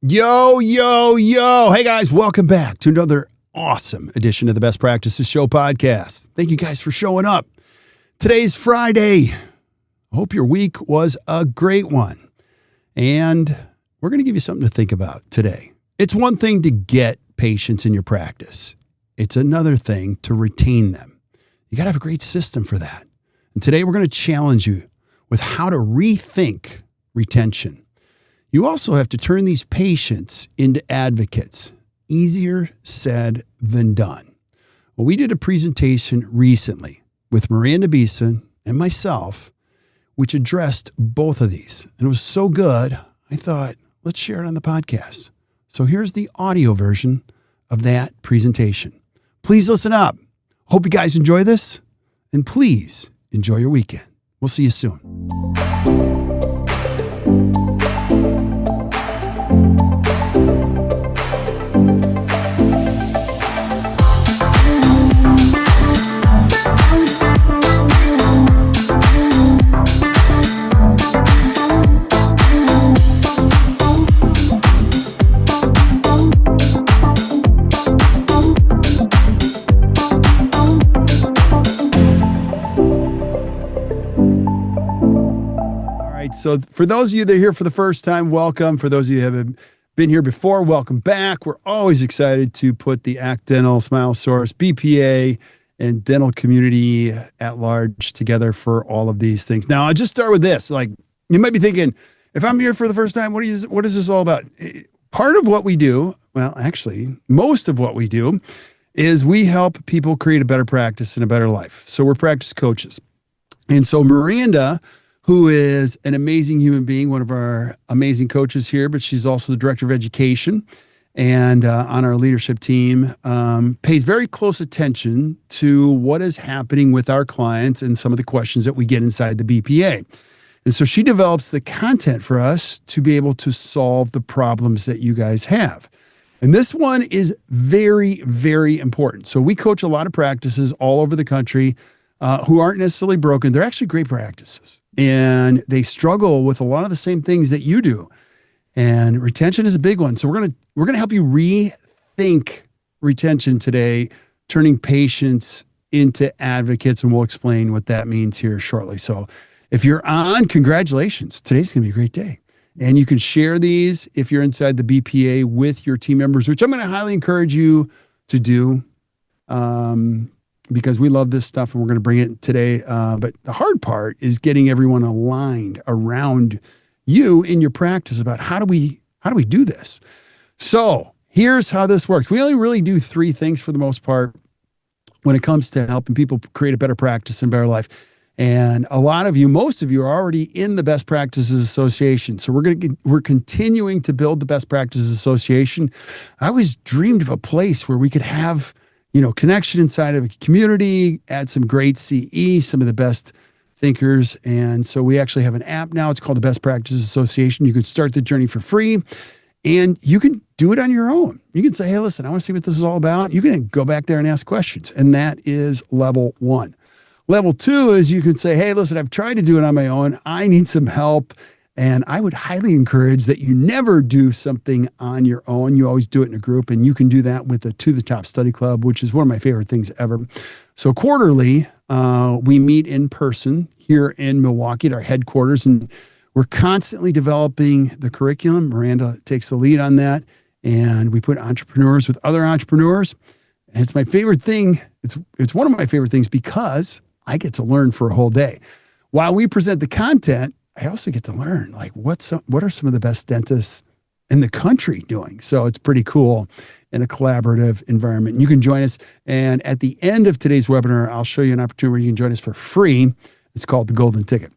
Yo, yo, yo. Hey, guys, welcome back to another awesome edition of the Best Practices Show podcast. Thank you guys for showing up. Today's Friday. I hope your week was a great one. And we're going to give you something to think about today. It's one thing to get patients in your practice. It's another thing to retain them. You got to have a great system for that. And today we're going to challenge you with how to rethink retention. You also have to turn these patients into advocates. Easier said than done. Well, we did a presentation recently with Miranda Beeson and myself, which addressed both of these. And it was so good, I thought, let's share it on the podcast. So here's the audio version of that presentation. Please listen up. Hope you guys enjoy this. And please enjoy your weekend. We'll see you soon. So for those of you that are here for the first time, welcome. For those of you that have been here before, welcome back. We're always excited to put the ACT Dental, Smile Source, BPA, and dental community at large together for all of these things. Now, I'll just start with this. Like, you might be thinking, if I'm here for the first time, what is this all about? Part of what we do, well, actually, most of what we do is we help people create a better practice and a better life. So we're practice coaches. And so Miranda, who is an amazing human being, one of our amazing coaches here, but she's also the director of education and on our leadership team, pays very close attention to what is happening with our clients and some of the questions that we get inside the BPA. And so she develops the content for us to be able to solve the problems that you guys have. And this one is very, very important. So we coach a lot of practices all over the country who aren't necessarily broken. They're actually great practices. And they struggle with a lot of the same things that you do. And retention is a big one. So we're gonna help you rethink retention today, turning patients into advocates, and we'll explain what that means here shortly. So if you're on, congratulations. Today's gonna be a great day. And you can share these if you're inside the BPA with your team members, which I'm gonna highly encourage you to do. Because we love this stuff and we're going to bring it today. But the hard part is getting everyone aligned around you in your practice about how do we do this? So here's how this works. We only really do three things for the most part when it comes to helping people create a better practice and better life. And a lot of you, most of you are already in the Best Practices Association. So we're continuing to build the Best Practices Association. I always dreamed of a place where we could have connection inside of a community, add some great CE, some of the best thinkers. And so we actually have an app now. It's called the Best Practices Association. You can start the journey for free and you can do it on your own. You can say, hey, listen, I want to see what this is all about. You can go back there and ask questions. And that is level one. Level two is you can say, hey, listen, I've tried to do it on my own. I need some help. And I would highly encourage that you never do something on your own. You always do it in a group, and you can do that with the To the Top Study Club, which is one of my favorite things ever. So quarterly, we meet in person here in Milwaukee at our headquarters, and we're constantly developing the curriculum. Miranda takes the lead on that, and we put entrepreneurs with other entrepreneurs. And it's my favorite thing. It's one of my favorite things because I get to learn for a whole day. While we present the content, I also get to learn, like, what are some of the best dentists in the country doing? So it's pretty cool in a collaborative environment. You can join us. And at the end of today's webinar, I'll show you an opportunity where you can join us for free. It's called the Golden Ticket.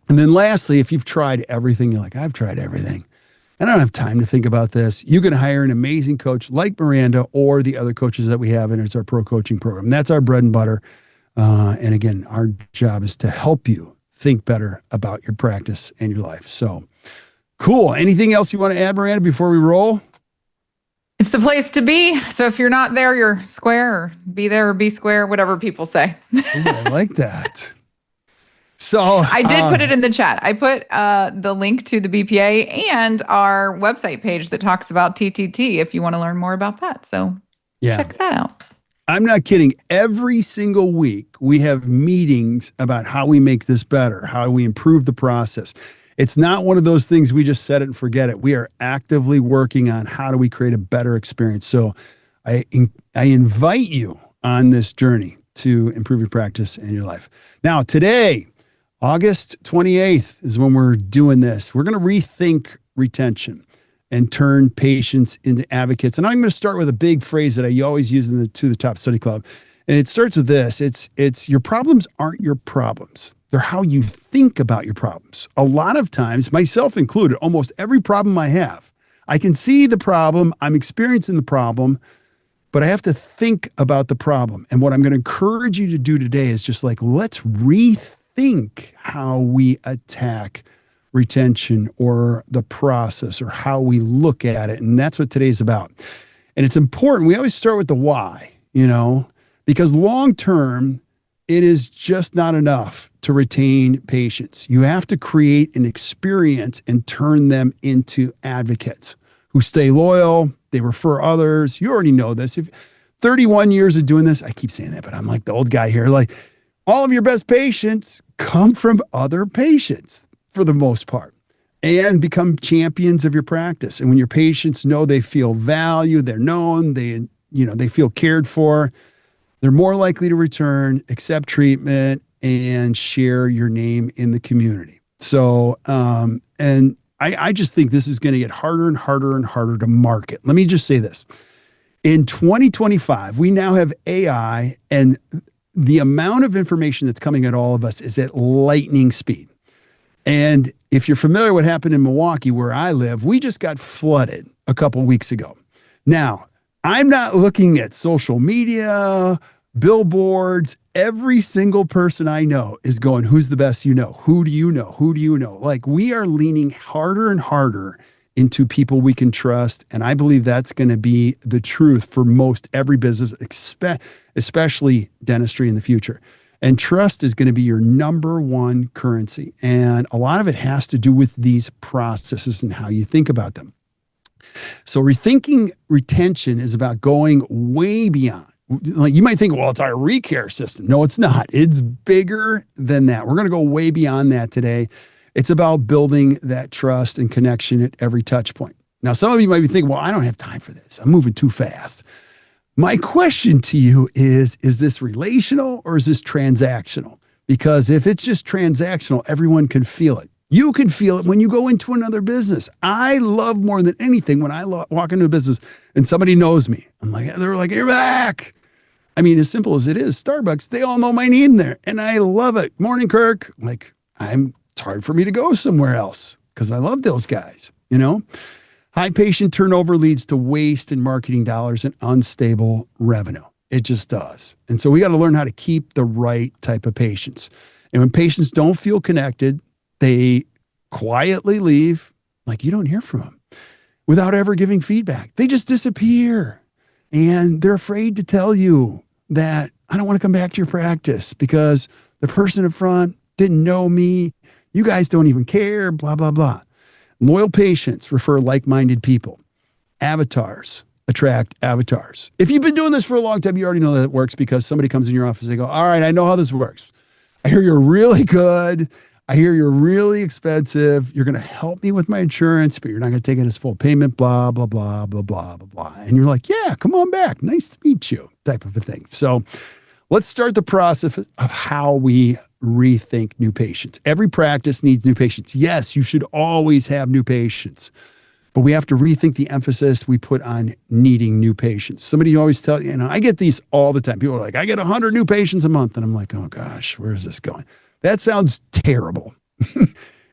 And then lastly, if you've tried everything, you're like, I've tried everything, and I don't have time to think about this, you can hire an amazing coach like Miranda or the other coaches that we have, and it's our pro coaching program. That's our bread and butter. And again, our job is to help you think better about your practice and your life. So cool. Anything else you want to add, Miranda, before we roll? It's the place to be. So if you're not there, you're square, or be there or be square, whatever people say. Ooh, I like that. So I did put it in the chat. I put the link to the BPA and our website page that talks about TTT if you want to learn more about that. So check that out. I'm not kidding. Every single week, we have meetings about how we make this better, how we improve the process. It's not one of those things we just set it and forget it. We are actively working on how do we create a better experience. So I invite you on this journey to improve your practice and your life. Now, today, August 28th is when we're doing this. We're going to rethink retention and turn patients into advocates. And I'm going to start with a big phrase that I always use in the To the Top Study Club. And it starts with this. It's your problems aren't your problems. They're how you think about your problems. A lot of times, myself included, almost every problem I have, I can see the problem, I'm experiencing the problem, but I have to think about the problem. And what I'm going to encourage you to do today is just like, let's rethink how we attack retention or the process or how we look at it. And that's what today's about. And it's important. We always start with the why, because long-term, it is just not enough to retain patients. You have to create an experience and turn them into advocates who stay loyal. They refer others. You already know this. If 31 years of doing this, I keep saying that, but I'm like the old guy here. Like, all of your best patients come from other patients for the most part, and become champions of your practice. And when your patients know they feel valued, they're known, they feel cared for, they're more likely to return, accept treatment, and share your name in the community. So, and I just think this is going to get harder and harder and harder to market. Let me just say this. In 2025, we now have AI, and the amount of information that's coming at all of us is at lightning speed. And if you're familiar with what happened in Milwaukee, where I live, we just got flooded a couple weeks ago. Now, I'm not looking at social media, billboards. Every single person I know is going, who's the best you know? Who do you know? Who do you know? Like, we are leaning harder and harder into people we can trust. And I believe that's going to be the truth for most every business, especially dentistry in the future. And trust is going to be your number one currency. And a lot of it has to do with these processes and how you think about them. So rethinking retention is about going way beyond. Like, you might think, well, it's our recare system. No, it's not. It's bigger than that. We're going to go way beyond that today. It's about building that trust and connection at every touch point. Now, some of you might be thinking, well, I don't have time for this. I'm moving too fast. My question to you is this relational or is this transactional? Because if it's just transactional, everyone can feel it. You can feel it when you go into another business. I love more than anything when I walk into a business and somebody knows me. They're like, you're back. I mean, as simple as it is, Starbucks, they all know my name there. And I love it. Morning, Kirk. It's hard for me to go somewhere else because I love those guys, High patient turnover leads to waste in marketing dollars and unstable revenue. It just does. And so we got to learn how to keep the right type of patients. And when patients don't feel connected, they quietly leave, like you don't hear from them, without ever giving feedback. They just disappear. And they're afraid to tell you that I don't want to come back to your practice because the person up front didn't know me. You guys don't even care, blah, blah, blah. Loyal patients refer like-minded people. Avatars attract avatars. If you've been doing this for a long time, you already know that it works because somebody comes in your office and they go, all right, I know how this works. I hear you're really good. I hear you're really expensive. You're going to help me with my insurance, but you're not going to take it as full payment, blah, blah, blah, blah, blah, blah, blah. And you're like, yeah, come on back. Nice to meet you, type of a thing. So let's start the process of how we rethink new patients. Every practice needs new patients. Yes, you should always have new patients, but we have to rethink the emphasis we put on needing new patients. Somebody always tell you, I get these all the time. People are like, I get 100 new patients a month. And I'm like, oh gosh, where is this going? That sounds terrible.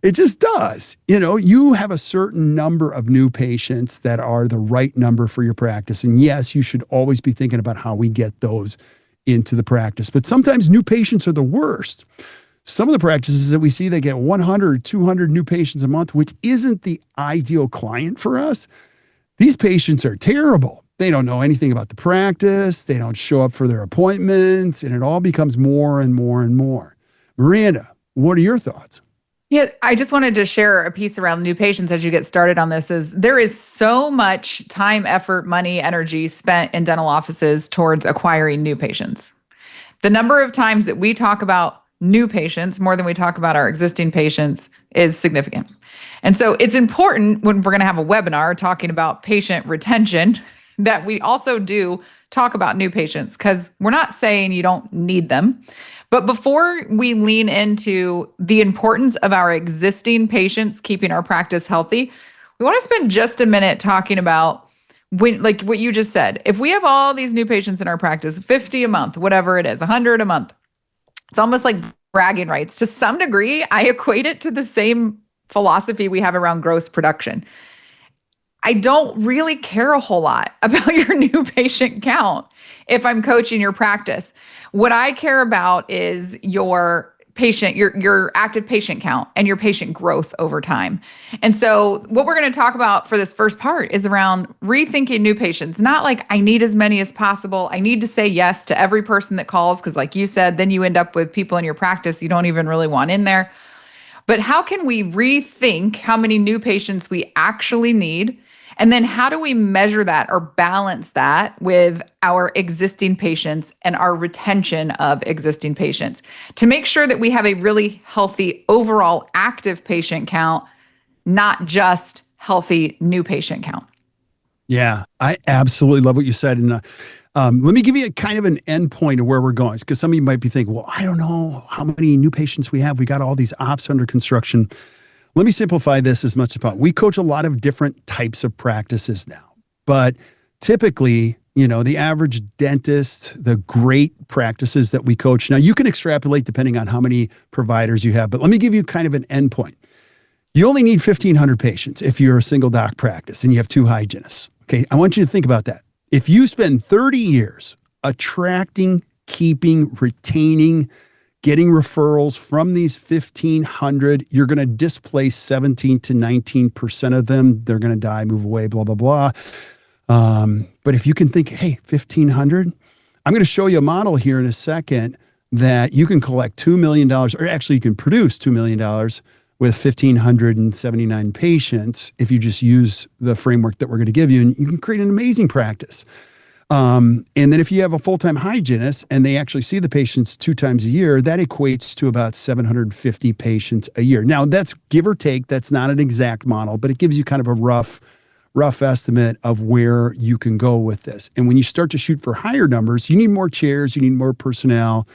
It just does. You have a certain number of new patients that are the right number for your practice. And yes, you should always be thinking about how we get those into the practice. But sometimes new patients are the worst. Some of the practices that we see, they get 100, 200 new patients a month, which isn't the ideal client for us. These patients are terrible. They don't know anything about the practice. They don't show up for their appointments, and it all becomes more and more and more. Miranda, What are your thoughts? Yeah, I just wanted to share a piece around new patients as you get started on this. Is there is so much time, effort, money, energy spent in dental offices towards acquiring new patients. The number of times that we talk about new patients more than we talk about our existing patients is significant. And so it's important when we're going to have a webinar talking about patient retention that we also do talk about new patients, because we're not saying you don't need them. But before we lean into the importance of our existing patients keeping our practice healthy, we want to spend just a minute talking about when, like what you just said, if we have all these new patients in our practice, 50 a month, whatever it is, 100 a month, it's almost like bragging rights. To some degree, I equate it to the same philosophy we have around gross production. I don't really care a whole lot about your new patient count if I'm coaching your practice. What I care about is your patient, your active patient count and your patient growth over time. And so what we're going to talk about for this first part is around rethinking new patients. Not like I need as many as possible. I need to say yes to every person that calls, because like you said, then you end up with people in your practice you don't even really want in there. But how can we rethink how many new patients we actually need? And then how do we measure that or balance that with our existing patients and our retention of existing patients to make sure that we have a really healthy overall active patient count, not just healthy new patient count? Yeah, I absolutely love what you said. And let me give you a kind of an end point of where we're going, because some of you might be thinking, well, I don't know how many new patients we have. We got all these ops under construction. Let me simplify this as much as possible. We coach a lot of different types of practices now, but typically, the average dentist, the great practices that we coach. Now, you can extrapolate depending on how many providers you have, but let me give you kind of an endpoint. You only need 1,500 patients if you're a single doc practice and you have 2 hygienists. Okay, I want you to think about that. If you spend 30 years attracting, keeping, retaining, getting referrals from these 1,500, you're going to displace 17 to 19% of them. They're going to die, move away, blah, blah, blah. But if you can think, hey, 1,500, I'm going to show you a model here in a second that you can collect $2 million, or actually you can produce $2 million with 1,579 patients if you just use the framework that we're going to give you, and you can create an amazing practice. And then if you have a full-time hygienist and they actually see the patients 2 times a year, that equates to about 750 patients a year. Now, that's give or take. That's not an exact model, but it gives you kind of a rough estimate of where you can go with this. And when you start to shoot for higher numbers, you need more chairs, you need more personnel,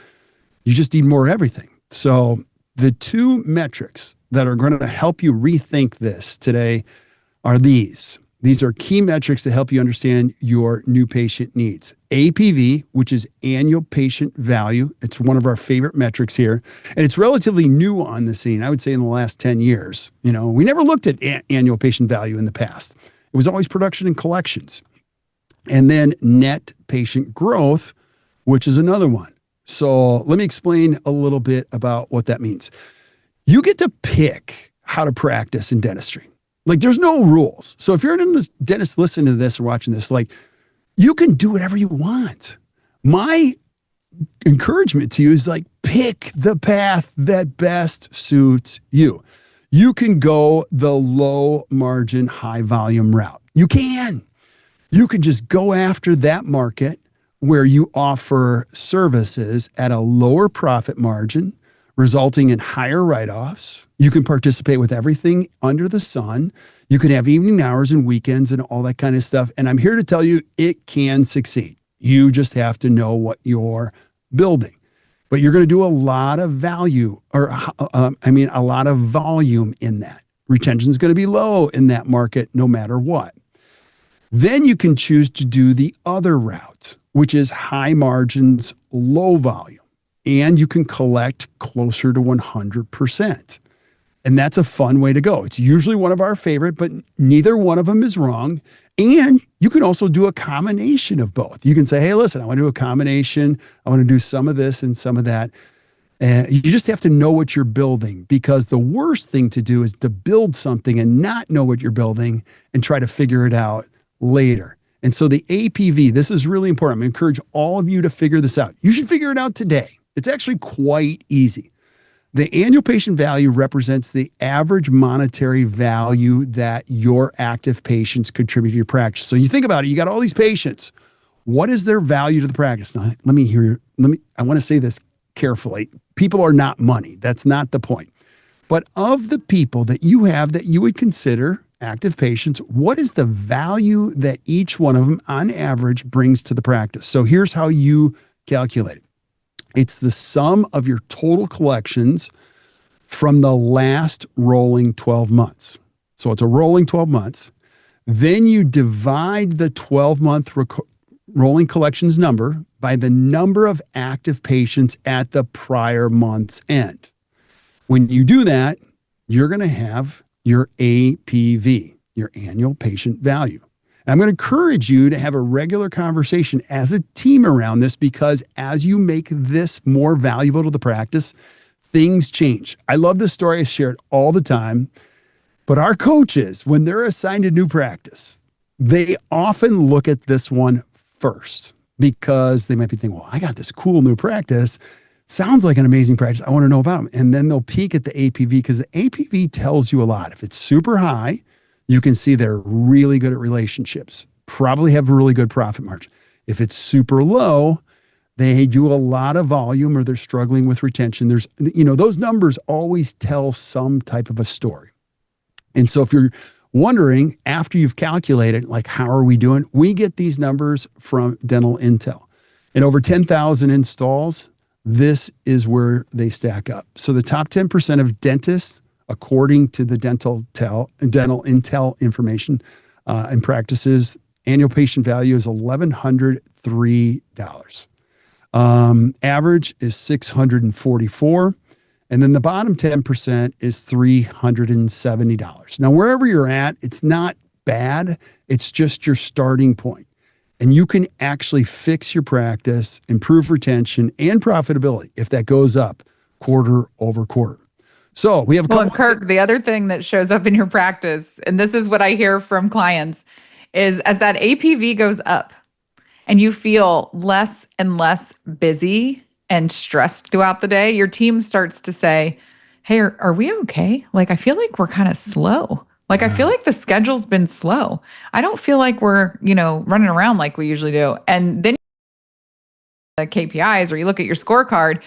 you just need more everything. So the 2 metrics that are going to help you rethink this today are these. These are key metrics to help you understand your new patient needs. APV, which is annual patient value. It's one of our favorite metrics here. And it's relatively new on the scene, I would say in the last 10 years. We never looked at annual patient value in the past. It was always production and collections. And then net patient growth, which is another one. So let me explain a little bit about what that means. You get to pick how to practice in dentistry. Like, there's no rules. So if you're a dentist listening to this or watching this, like, you can do whatever you want. My encouragement to you is like, pick the path that best suits you. You can go the low margin, high volume route. You can just go after that market where you offer services at a lower profit margin, resulting in higher write-offs. You can participate with everything under the sun. You can have evening hours and weekends and all that kind of stuff. And I'm here to tell you it can succeed. You just have to know what you're building. But you're going to do a lot of value, or a lot of volume in that. Retention is going to be low in that market no matter what. Then you can choose to do the other route, which is high margins, low volume. And you can collect closer to 100%. And that's a fun way to go. It's usually one of our favorite, but neither one of them is wrong. And you can also do a combination of both. You can say, hey, listen, I want to do a combination. I want to do some of this and some of that. And you just have to know what you're building, because the worst thing to do is to build something and not know what you're building and try to figure it out later. And so the APV, this is really important. I'm going to encourage all of you to figure this out. You should figure it out today. It's actually quite easy. The annual patient value represents the average monetary value that your active patients contribute to your practice. So you think about it, you got all these patients. What is their value to the practice? Now, I want to say this carefully. People are not money. That's not the point. But of the people that you have that you would consider active patients, what is the value that each one of them on average brings to the practice? So here's how you calculate it. It's the sum of your total collections from the last rolling 12 months. So it's a rolling 12 months. Then you divide the 12-month rolling collections number by the number of active patients at the prior month's end. When you do that, you're going to have your APV, your annual patient value. I'm going to encourage you to have a regular conversation as a team around this, because as you make this more valuable to the practice, things change. I love this story. I share it all the time. But our coaches, when they're assigned a new practice, they often look at this one first, because they might be thinking, well, I got this cool new practice. Sounds like an amazing practice. I want to know about them. And then they'll peek at the APV, because the APV tells you a lot. If it's super high, you can see they're really good at relationships, probably have a really good profit margin. If it's super low, they do a lot of volume or they're struggling with retention. Those numbers always tell some type of a story. And so if you're wondering after you've calculated, like, how are we doing? We get these numbers from Dental Intel. And over 10,000 installs, this is where they stack up. So the top 10% of dentists, according to the Dental Intel information and practices, annual patient value is $1,103. Average is $644. And then the bottom 10% is $370. Now, wherever you're at, it's not bad. It's just your starting point. And you can actually fix your practice, improve retention and profitability if that goes up quarter over quarter. So we have a couple. Well, Kirk, the other thing that shows up in your practice, and this is what I hear from clients, is as that APV goes up and you feel less and less busy and stressed throughout the day, your team starts to say, hey, are we okay? Like, I feel like we're kind of slow. Like, I feel like the schedule's been slow. I don't feel like we're, running around like we usually do. And then the KPIs, or you look at your scorecard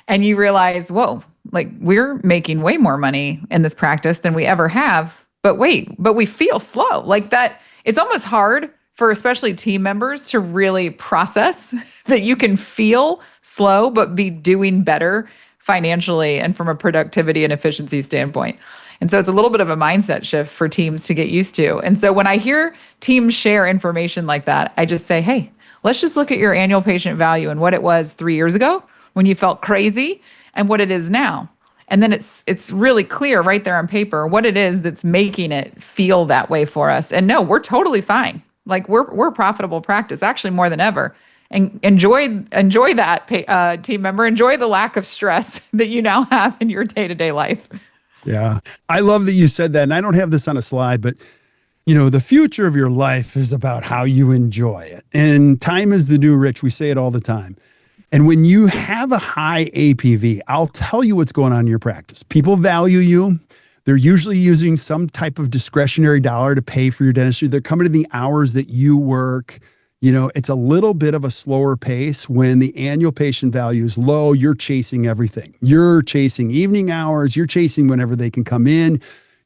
and you realize, whoa, like, we're making way more money in this practice than we ever have. But we feel slow. Like that, it's almost hard for especially team members to really process that you can feel slow, but be doing better financially and from a productivity and efficiency standpoint. And so it's a little bit of a mindset shift for teams to get used to. And so when I hear teams share information like that, I just say, hey, let's just look at your annual patient value and what it was 3 years ago when you felt crazy and what it is now. And then it's really clear right there on paper what it is that's making it feel that way for us. And no, we're totally fine. Like we're a profitable practice, actually more than ever. And enjoy that, team member. Enjoy the lack of stress that you now have in your day-to-day life. Yeah. I love that you said that. And I don't have this on a slide, but the future of your life is about how you enjoy it. And time is the new rich. We say it all the time. And when you have a high APV, I'll tell you what's going on in your practice. People value you. They're usually using some type of discretionary dollar to pay for your dentistry. They're coming to the hours that you work. It's a little bit of a slower pace. When the annual patient value is low, you're chasing everything. You're chasing evening hours. You're chasing whenever they can come in.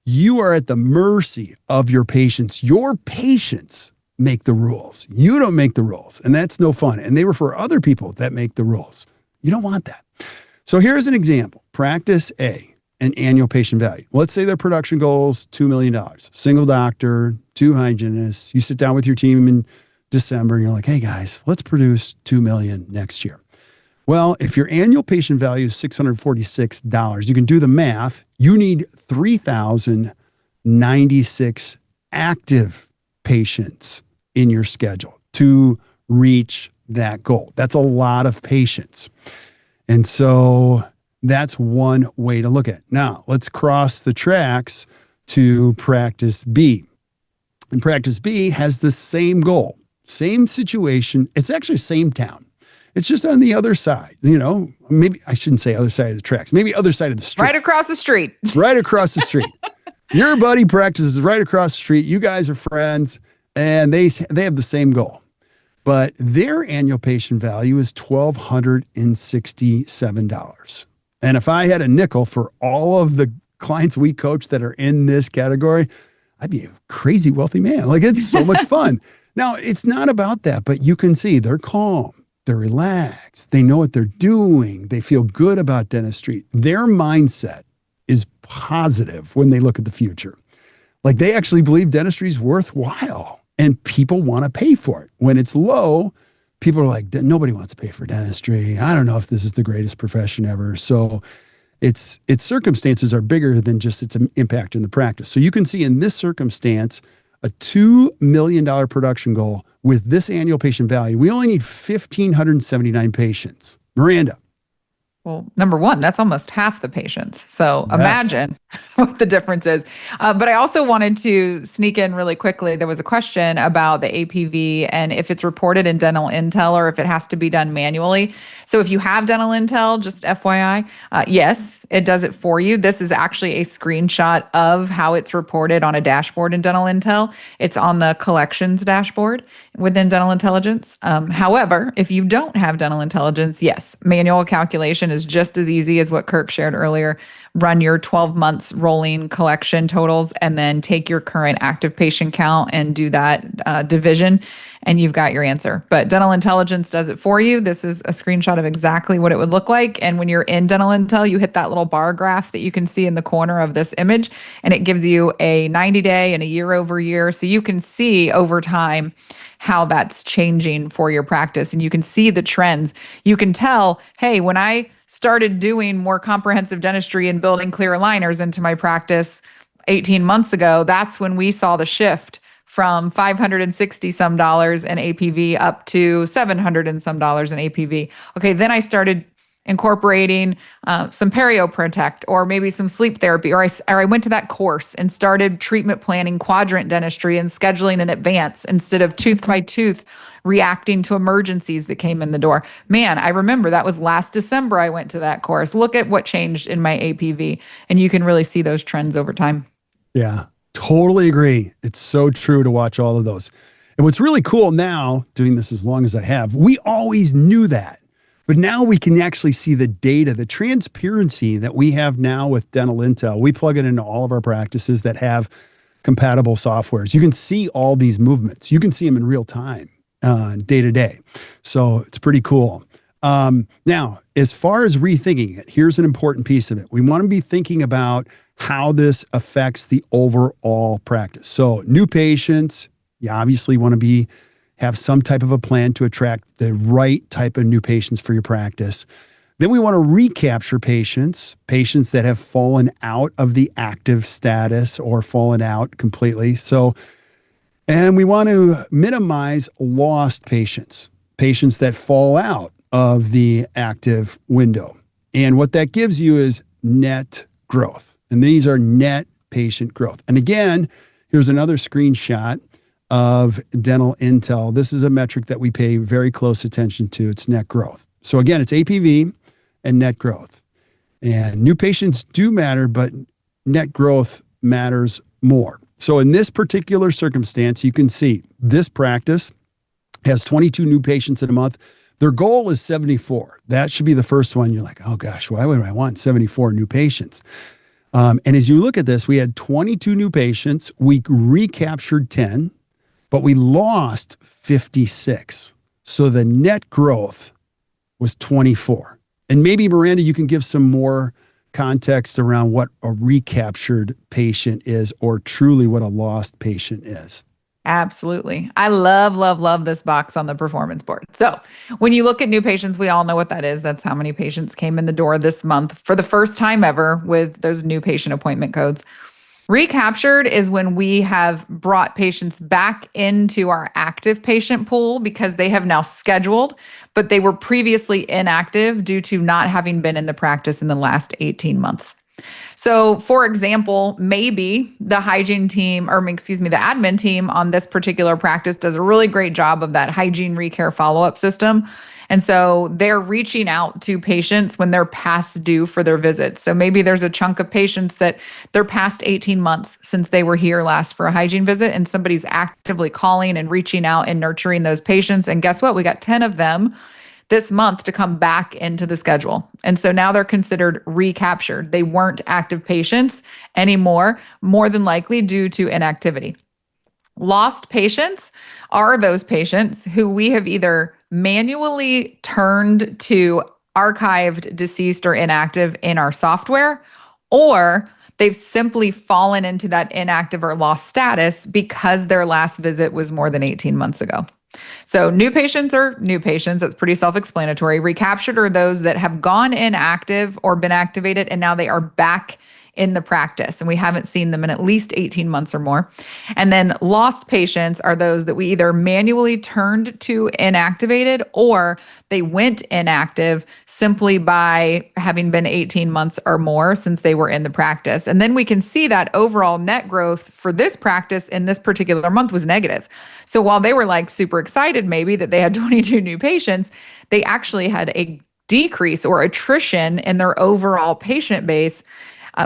You are at the mercy of your patients. Your patients make the rules. You don't make the rules, and that's no fun. And they refer other people that make the rules. You don't want that. So here's an example. Practice A, an annual patient value. Let's say their production goal is $2 million. Single doctor, 2 hygienists. You sit down with your team in December and you're like, hey guys, let's produce $2 million next year. Well, if your annual patient value is $646, you can do the math. You need 3,096 active patients in your schedule to reach that goal. That's a lot of patients. And so that's one way to look at it. Now, let's cross the tracks to practice B. And practice B has the same goal, same situation. It's actually the same town. It's just on the other side, maybe I shouldn't say other side of the tracks, maybe other side of the street. Right across the street. Right across the street. Your buddy practices right across the street. You guys are friends and they have the same goal. But their annual patient value is $1,267. And if I had a nickel for all of the clients we coach that are in this category, I'd be a crazy wealthy man. Like, it's so much fun. Now, it's not about that, but you can see they're calm. They're relaxed. They know what they're doing. They feel good about dentistry. Their mindset is positive when they look at the future. Like, they actually believe dentistry is worthwhile and people want to pay for it. When it's low, people are like, nobody wants to pay for dentistry. I don't know if this is the greatest profession ever. So its circumstances are bigger than just its impact in the practice. So you can see in this circumstance, a $2 million production goal with this annual patient value. We only need 1,579 patients. Miranda. Well, number one, that's almost half the patients. So Yes. Imagine what the difference is. But I also wanted to sneak in really quickly. There was a question about the APV and if it's reported in Dental Intel or if it has to be done manually. So if you have Dental Intel, just FYI, yes, it does it for you. This is actually a screenshot of how it's reported on a dashboard in Dental Intel. It's on the collections dashboard within Dental Intelligence. However, if you don't have Dental Intelligence, yes, manual calculation is just as easy as what Kirk shared earlier. Run your 12 months rolling collection totals and then take your current active patient count and do that division, and you've got your answer. But Dental Intelligence does it for you. This is a screenshot of exactly what it would look like. And when you're in Dental Intel, you hit that little bar graph that you can see in the corner of this image, and it gives you a 90-day and a year over year. So you can see over time how that's changing for your practice. And you can see the trends. You can tell, hey, when I started doing more comprehensive dentistry and building clear aligners into my practice 18 months ago, that's when we saw the shift from $560 some dollars in APV up to $700 and some dollars in APV. Okay, then I started incorporating some perioprotect or maybe some sleep therapy, or I went to that course and started treatment planning quadrant dentistry and scheduling in advance instead of tooth by tooth reacting to emergencies that came in the door. Man, I remember that was last December I went to that course. Look at what changed in my APV, and you can really see those trends over time. Yeah, totally agree. It's so true to watch all of those. And what's really cool now, doing this as long as I have, we always knew that. But now we can actually see the data, the transparency that we have now with Dental Intel. We plug it into all of our practices that have compatible softwares. You can see all these movements. You can see them in real time, day to day. So it's pretty cool. Now, as far as rethinking it, here's an important piece of it. We want to be thinking about how this affects the overall practice. So new patients, you obviously want to have some type of a plan to attract the right type of new patients for your practice. Then we want to recapture patients that have fallen out of the active status or fallen out completely. And we want to minimize lost patients that fall out of the active window. And what that gives you is net growth. And these are net patient growth. And again, here's another screenshot of Dental Intel. This is a metric that we pay very close attention to. It's net growth. So again, it's APV and net growth. And new patients do matter, but net growth matters more. So in this particular circumstance, you can see this practice has 22 new patients in a month. Their goal is 74. That should be the first one. You're like, oh gosh, why would I want 74 new patients? And as you look at this, we had 22 new patients. We recaptured 10. But we lost 56. So the net growth was 24. And maybe, Miranda, you can give some more context around what a recaptured patient is or truly what a lost patient is. Absolutely. I love this box on the performance board. So when you look at new patients, we all know what that is. That's how many patients came in the door this month for the first time ever with those new patient appointment codes. Recaptured is when we have brought patients back into our active patient pool because they have now scheduled, but they were previously inactive due to not having been in the practice in the last 18 months. So, for example, maybe the admin team on this particular practice does a really great job of that hygiene recare follow-up system. And so they're reaching out to patients when they're past due for their visits. So maybe there's a chunk of patients that they're past 18 months since they were here last for a hygiene visit, and somebody's actively calling and reaching out and nurturing those patients. And guess what? We got 10 of them this month to come back into the schedule. And so now they're considered recaptured. They weren't active patients anymore, more than likely due to inactivity. Lost patients are those patients who we have either manually turned to archived, deceased, or inactive in our software, or they've simply fallen into that inactive or lost status because their last visit was more than 18 months ago. So new patients are new patients. That's pretty self-explanatory. Recaptured are those that have gone inactive or been activated, and now they are back in the practice, and we haven't seen them in at least 18 months or more. And then lost patients are those that we either manually turned to inactivated, or they went inactive simply by having been 18 months or more since they were in the practice. And then we can see that overall net growth for this practice in this particular month was negative. So while they were like super excited maybe that they had 22 new patients, they actually had a decrease or attrition in their overall patient base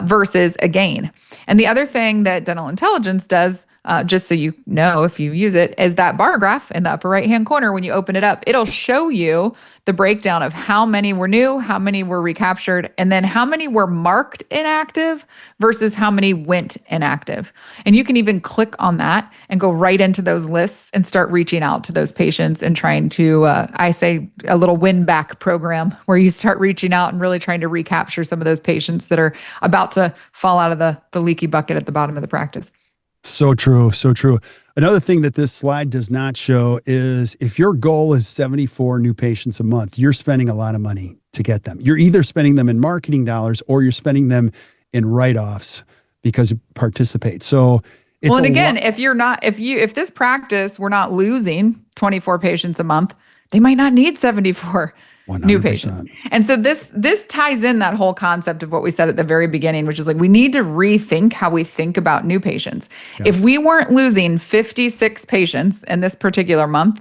versus a gain. And the other thing that dental intelligence does, just so you know if you use it, is that bar graph in the upper right-hand corner. When you open it up, it'll show you the breakdown of how many were new, how many were recaptured, and then how many were marked inactive versus how many went inactive. And you can even click on that and go right into those lists and start reaching out to those patients and trying to, I say, a little win back program where you start reaching out and really trying to recapture some of those patients that are about to fall out of the leaky bucket at the bottom of the practice. So true. So true. Another thing that this slide does not show is if your goal is 74 new patients a month, you're spending a lot of money to get them. You're either spending them in marketing dollars or you're spending them in write-offs because you participate. So it's well, and again, if this practice we're not losing 24 patients a month, they might not need 74 100%. New patients. And so this ties in that whole concept of what we said at the very beginning, which is like we need to rethink how we think about new patients. Yeah. If we weren't losing 56 patients in this particular month,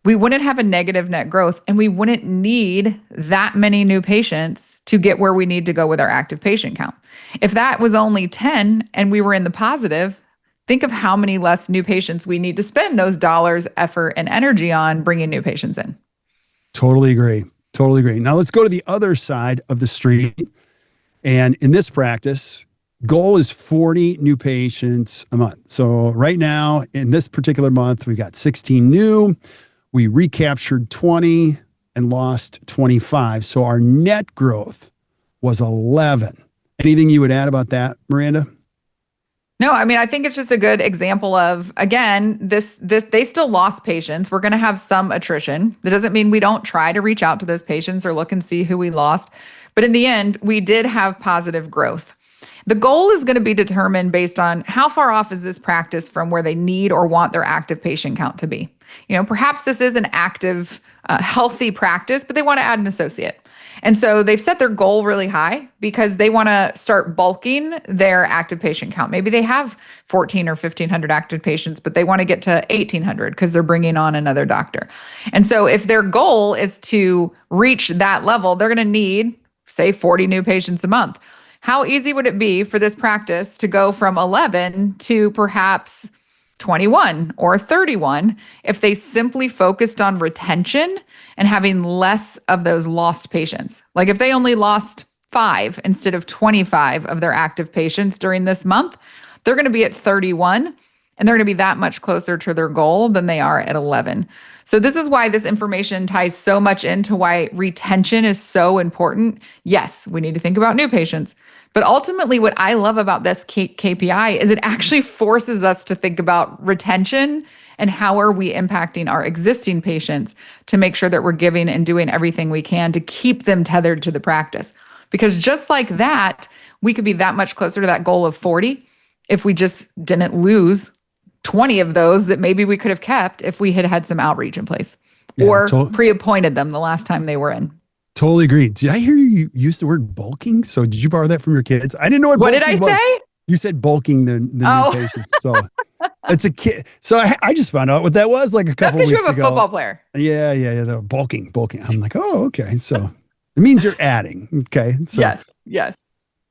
we wouldn't have a negative net growth, and we wouldn't need that many new patients to get where we need to go with our active patient count. If that was only 10 and we were in the positive, think of how many less new patients we need to spend those dollars, effort, and energy on bringing new patients in. Totally agree. Totally agree. Now let's go to the other side of the street. And in this practice, goal is 40 new patients a month. So right now in this particular month, we got 16 new. We recaptured 20 and lost 25. So our net growth was 11. Anything you would add about that, Miranda? No, I mean, I think it's just a good example of, again, this they still lost patients. We're going to have some attrition. That doesn't mean we don't try to reach out to those patients or look and see who we lost. But in the end, we did have positive growth. The goal is going to be determined based on how far off is this practice from where they need or want their active patient count to be. You know, perhaps this is an active, healthy practice, but they want to add an associate. And so they've set their goal really high because they want to start bulking their active patient count. Maybe they have 14 or 1,500 active patients, but they want to get to 1,800 because they're bringing on another doctor. And so if their goal is to reach that level, they're going to need, say, 40 new patients a month. How easy would it be for this practice to go from 11 to perhaps 21 or 31 if they simply focused on retention and having less of those lost patients? Like if they only lost 5 instead of 25 of their active patients during this month, they're going to be at 31, and they're going to be that much closer to their goal than they are at 11. So this is why this information ties so much into why retention is so important. Yes, we need to think about new patients. But ultimately, what I love about this KPI is it actually forces us to think about retention and how are we impacting our existing patients to make sure that we're giving and doing everything we can to keep them tethered to the practice. Because just like that, we could be that much closer to that goal of 40 if we just didn't lose 20 of those that maybe we could have kept if we had had some outreach in place or pre-appointed them the last time they were in. Totally agree. Did I hear you use the word bulking? So did you borrow that from your kids? I didn't know what did I say? You said bulking the new patients. So It's a kid. So I just found out what that was like a That's couple of because you weeks have a ago. football player. Yeah. They're bulking. I'm like, oh, okay. So it means you're adding. Okay. So Yes. Yes.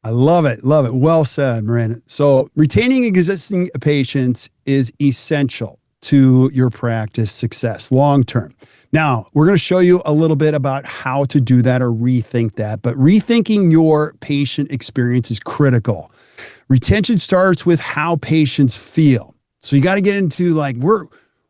I love it. Love it. Well said, Miranda. So retaining existing patients is essential to your practice success long term. Now, we're going to show you a little bit about how to do that or rethink that, but rethinking your patient experience is critical. Retention starts with how patients feel. So you got to get into like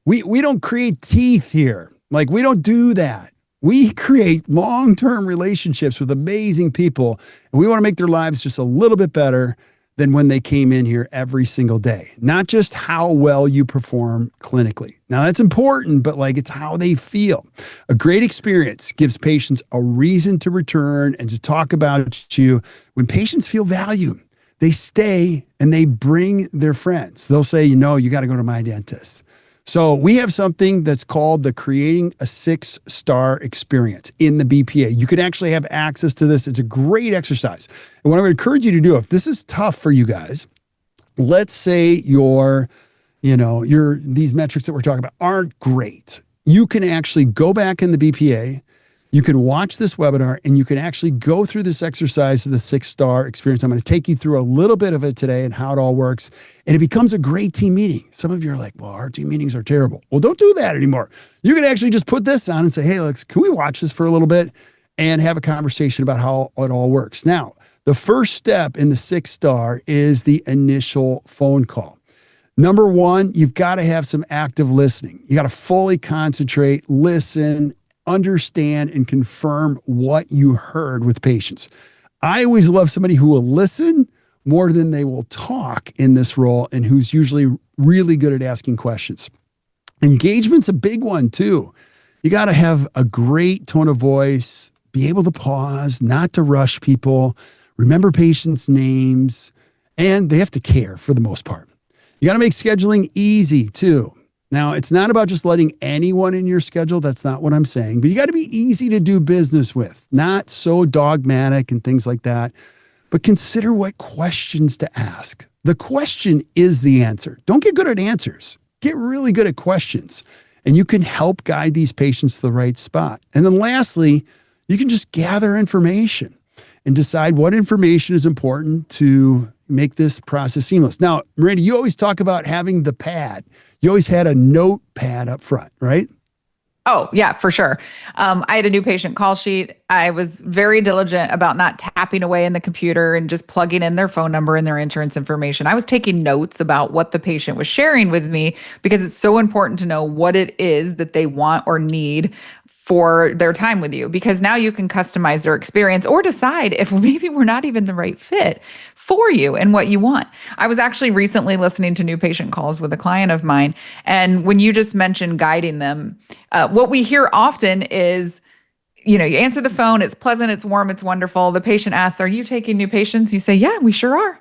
we don't create teeth here. Like we don't do that. We create long-term relationships with amazing people, and we want to make their lives just a little bit better than when they came in here every single day. Not just how well you perform clinically. Now that's important, but like it's how they feel. A great experience gives patients a reason to return and to talk about you. When patients feel valued, they stay and they bring their friends. They'll say, you got to go to my dentist. So we have something that's called the Creating a 6-Star Experience in the BPA. You can actually have access to this. It's a great exercise. And what I would encourage you to do, if this is tough for you guys, let's say these metrics that we're talking about aren't great. You can actually go back in the BPA. You can watch this webinar and you can actually go through this exercise of the 6-Star Experience. I'm going to take you through a little bit of it today and how it all works. And it becomes a great team meeting. Some of you are like, well, our team meetings are terrible. Well, don't do that anymore. You can actually just put this on and say, hey, Alex, can we watch this for a little bit and have a conversation about how it all works? Now, the first step in the 6-Star is the initial phone call. Number one, you've got to have some active listening. You got to fully concentrate, listen, understand, and confirm what you heard with patients. I always love somebody who will listen more than they will talk in this role and who's usually really good at asking questions. Engagement's a big one too. You got to have a great tone of voice, be able to pause, not to rush people, remember patients' names, and they have to care for the most part. You got to make scheduling easy too. Now, it's not about just letting anyone in your schedule. That's not what I'm saying. But you got to be easy to do business with, not so dogmatic and things like that. But consider what questions to ask. The question is the answer. Don't get good at answers. Get really good at questions. And you can help guide these patients to the right spot. And then lastly, you can just gather information and decide what information is important to make this process seamless. Now, Miranda, you always talk about having the pad. You always had a notepad up front, right? Oh, yeah, for sure. I had a new patient call sheet. I was very diligent about not tapping away in the computer and just plugging in their phone number and their insurance information. I was taking notes about what the patient was sharing with me because it's so important to know what it is that they want or need for their time with you, because now you can customize their experience or decide if maybe we're not even the right fit for you and what you want. I was actually recently listening to new patient calls with a client of mine. And when you just mentioned guiding them, what we hear often is, you answer the phone, it's pleasant, it's warm, it's wonderful. The patient asks, are you taking new patients? You say, yeah, we sure are.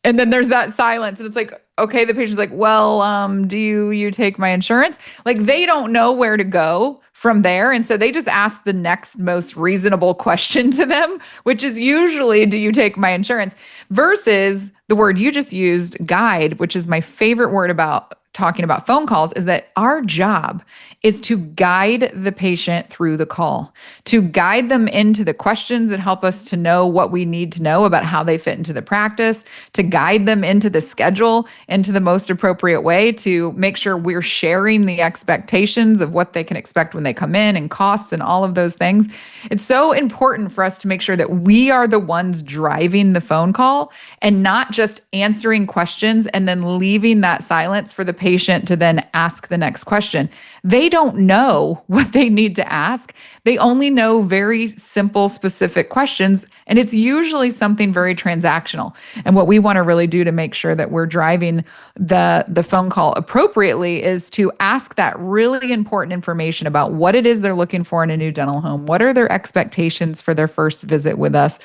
And then there's that silence. And it's like, okay, the patient's like, well, do you take my insurance? Like they don't know where to go from there. And so they just ask the next most reasonable question to them, which is usually, do you take my insurance? Versus the word you just used, guide, which is my favorite word about talking about phone calls, is that our job is to guide the patient through the call, to guide them into the questions and help us to know what we need to know about how they fit into the practice, to guide them into the schedule, into the most appropriate way, to make sure we're sharing the expectations of what they can expect when they come in and costs and all of those things. It's so important for us to make sure that we are the ones driving the phone call and not just answering questions and then leaving that silence for the patient to then ask the next question. They don't know what they need to ask. They only know very simple, specific questions, and it's usually something very transactional. And what we want to really do to make sure that we're driving the phone call appropriately is to ask that really important information about what it is they're looking for in a new dental home. What are their expectations for their first visit with us?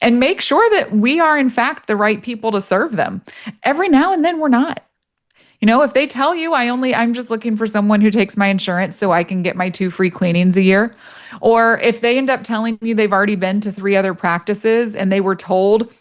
And make sure that we are, in fact, the right people to serve them. Every now and then we're not. If they tell you I'm just looking for someone who takes my insurance so I can get my 2 free cleanings a year, or if they end up telling you they've already been to 3 other practices and they were told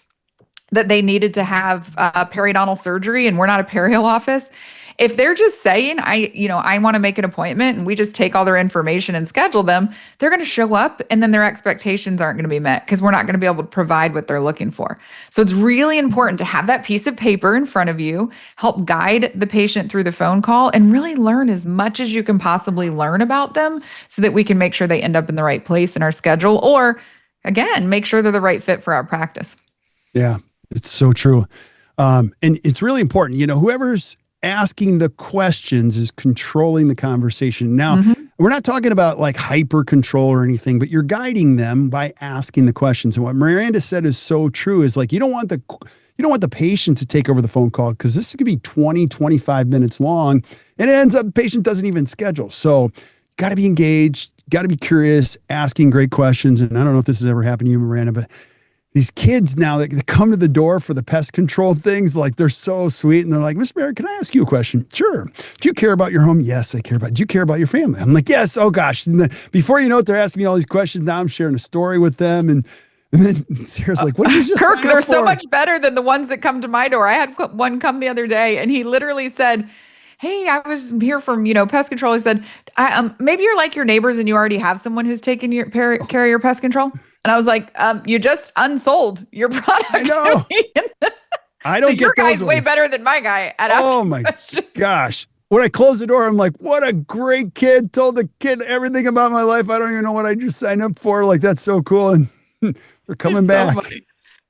that they needed to have periodontal surgery and we're not a perio office, if they're just saying, I want to make an appointment and we just take all their information and schedule them, they're going to show up and then their expectations aren't going to be met because we're not going to be able to provide what they're looking for. So it's really important to have that piece of paper in front of you, help guide the patient through the phone call, and really learn as much as you can possibly learn about them so that we can make sure they end up in the right place in our schedule, or again, make sure they're the right fit for our practice. Yeah, it's so true. And it's really important, whoever's asking the questions is controlling the conversation. Now, we're not talking about like hyper control or anything, but you're guiding them by asking the questions. And what Miranda said is so true, is like, you don't want the patient to take over the phone call, because this could be 20, 25 minutes long, and it ends up the patient doesn't even schedule. So got to be engaged, got to be curious, asking great questions. And I don't know if this has ever happened to you, Miranda, but these kids now that come to the door for the pest control things, like they're so sweet. And they're like, Mr. Mayor, can I ask you a question? Sure. Do you care about your home? Yes, I care about it. Do you care about your family? I'm like, yes. Oh gosh. And then before you know it, they're asking me all these questions. Now I'm sharing a story with them. And then Sarah's like, what did you just Kirk, sign they're up so for? much better than the ones that come to my door. I had one come the other day and he literally said, hey, I was here from, pest control. He said, maybe you're like your neighbors and you already have someone who's taking your care of your pest control. And I was like, you just unsold your product. I know. I don't so get your those guy's way ones. better than my guy at Oh asking my questions. gosh. When I closed the door, I'm like, what a great kid. Told the kid everything about my life. I don't even know what I just signed up for. Like, that's so cool. And they're coming It's so back. funny.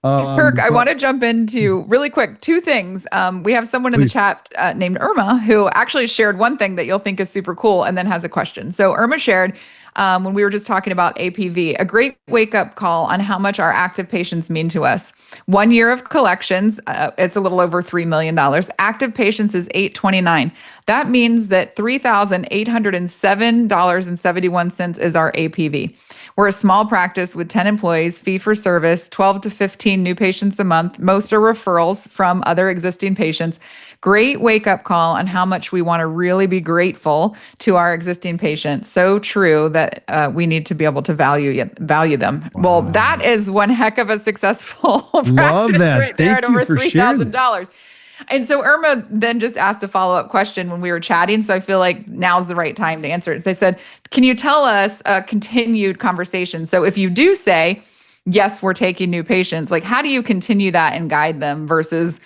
Kirk, I want to jump into really quick two things. We have someone in the chat named Irma who actually shared one thing that you'll think is super cool and then has a question. So Irma shared, when we were just talking about APV, a great wake-up call on how much our active patients mean to us. 1 year of collections, it's a little over $3 million. Active patients is 829. That means that $3,807.71 is our APV. We're a small practice with 10 employees, fee for service, 12 to 15 new patients a month. Most are referrals from other existing patients. Great wake-up call on how much we want to really be grateful to our existing patients. So true that we need to be able to value them. Wow. Well, that is one heck of a successful practice that. right there Thank at you over for sharing $3,000. And so Irma then just asked a follow-up question when we were chatting. So I feel like now's the right time to answer it. They said, can you tell us a continued conversation? So if you do say, yes, we're taking new patients, like how do you continue that and guide them versus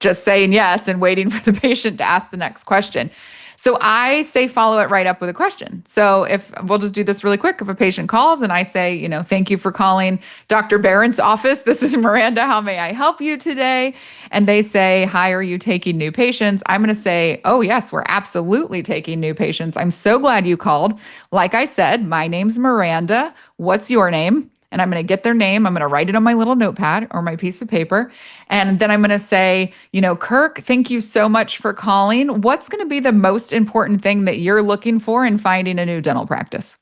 just saying yes and waiting for the patient to ask the next question? So I say follow it right up with a question. So if we'll just do this really quick, if a patient calls and I say, thank you for calling Dr. Behrendt's office. This is Miranda. How may I help you today? And they say, hi, are you taking new patients? I'm going to say, oh, yes, we're absolutely taking new patients. I'm so glad you called. Like I said, my name's Miranda. What's your name? And I'm going to get their name. I'm going to write it on my little notepad or my piece of paper. And then I'm going to say, Kirk, thank you so much for calling. What's going to be the most important thing that you're looking for in finding a new dental practice?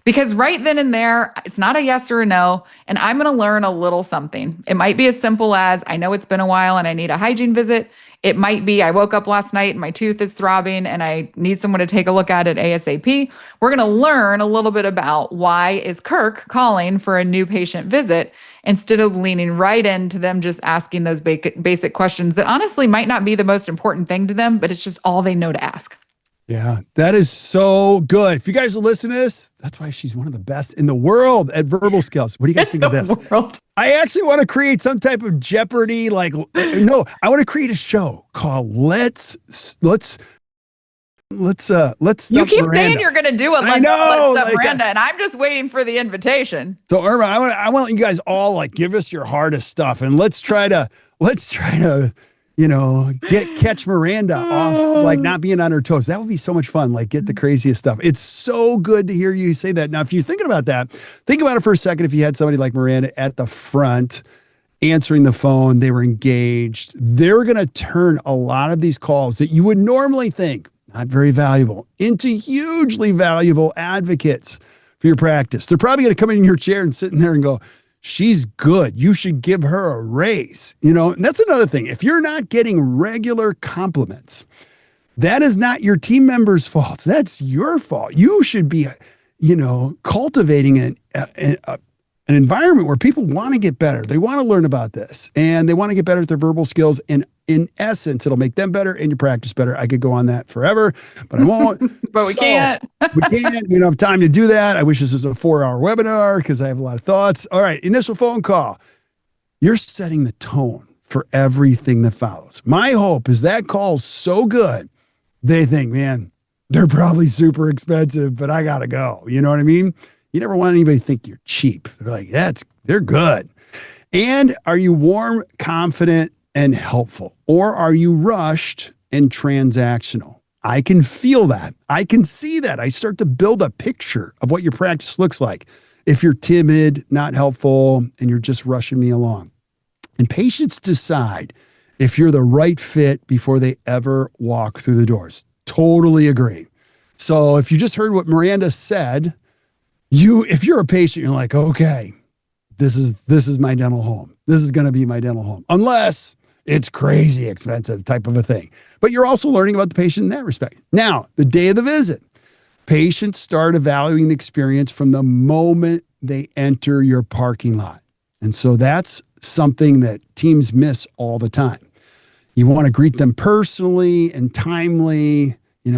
Because right then and there, it's not a yes or a no, and I'm going to learn a little something. It might be as simple as, I know it's been a while and I need a hygiene visit. It might be, I woke up last night and my tooth is throbbing and I need someone to take a look at it ASAP. We're going to learn a little bit about why is Kirk calling for a new patient visit instead of leaning right into them just asking those basic questions that honestly might not be the most important thing to them, but it's just all they know to ask. Yeah, that is so good. If you guys are listening to this, that's why she's one of the best in the world at verbal skills. What do you guys think of this? World. I actually want to create some type of Jeopardy. No, I want to create a show called Let's Stop You keep Miranda. saying you're going to do it. Let's Stop Miranda, and I'm just waiting for the invitation. So Irma, I want you guys all give us your hardest stuff, and let's try to catch Miranda off, not being on her toes. That would be so much fun. Get the craziest stuff. It's so good to hear you say that. Now, if you're thinking about that, think about it for a second. If you had somebody like Miranda at the front answering the phone, they were engaged, they're going to turn a lot of these calls that you would normally think not very valuable into hugely valuable advocates for your practice. They're probably going to come in your chair and sit in there and go, she's good. You should give her a raise. And that's another thing. If you're not getting regular compliments, that is not your team members' fault. That's your fault. You should be, cultivating an an environment where people want to get better. They want to learn about this and they want to get better at their verbal skills. And in essence, it'll make them better and your practice better. I could go on that forever, but I won't. But we can't. We can't. We don't have time to do that. I wish this was a 4-hour webinar because I have a lot of thoughts. All right. Initial phone call. You're setting the tone for everything that follows. My hope is that call's so good, they think, man, they're probably super expensive, but I got to go. You know what I mean? You never want anybody to think you're cheap. They're like, they're good. And are you warm, confident, and helpful? Or are you rushed and transactional? I can feel that. I can see that. I start to build a picture of what your practice looks like if you're timid, not helpful, and you're just rushing me along. And patients decide if you're the right fit before they ever walk through the doors. Totally agree. So if you just heard what Miranda said, if you're a patient, you're like, okay, this is my dental home. This is going to be my dental home, unless it's crazy expensive type of a thing. But you're also learning about the patient in that respect. Now, the day of the visit, patients start evaluating the experience from the moment they enter your parking lot. And so that's something that teams miss all the time. You want to greet them personally and timely.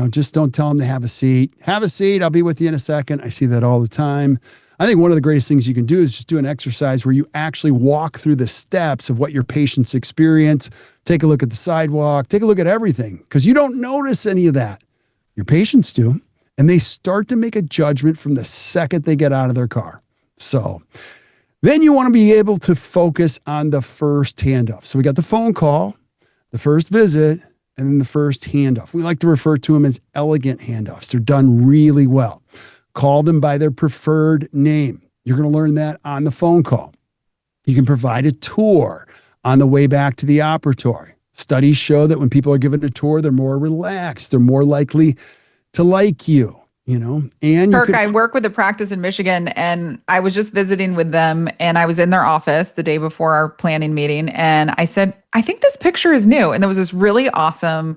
Just don't tell them to have a seat. Have a seat. I'll be with you in a second. I see that all the time. I think one of the greatest things you can do is just do an exercise where you actually walk through the steps of what your patients experience. Take a look at the sidewalk. Take a look at everything because you don't notice any of that. Your patients do. And they start to make a judgment from the second they get out of their car. So then you want to be able to focus on the first handoff. So we got the phone call, the first visit, and then the first handoff. We like to refer to them as elegant handoffs. They're done really well. Call them by their preferred name. You're going to learn that on the phone call. You can provide a tour on the way back to the operatory. Studies show that when people are given a tour, they're more relaxed. They're more likely to like you. And Kirk, I work with a practice in Michigan and I was just visiting with them and I was in their office the day before our planning meeting. And I said, I think this picture is new. And there was this really awesome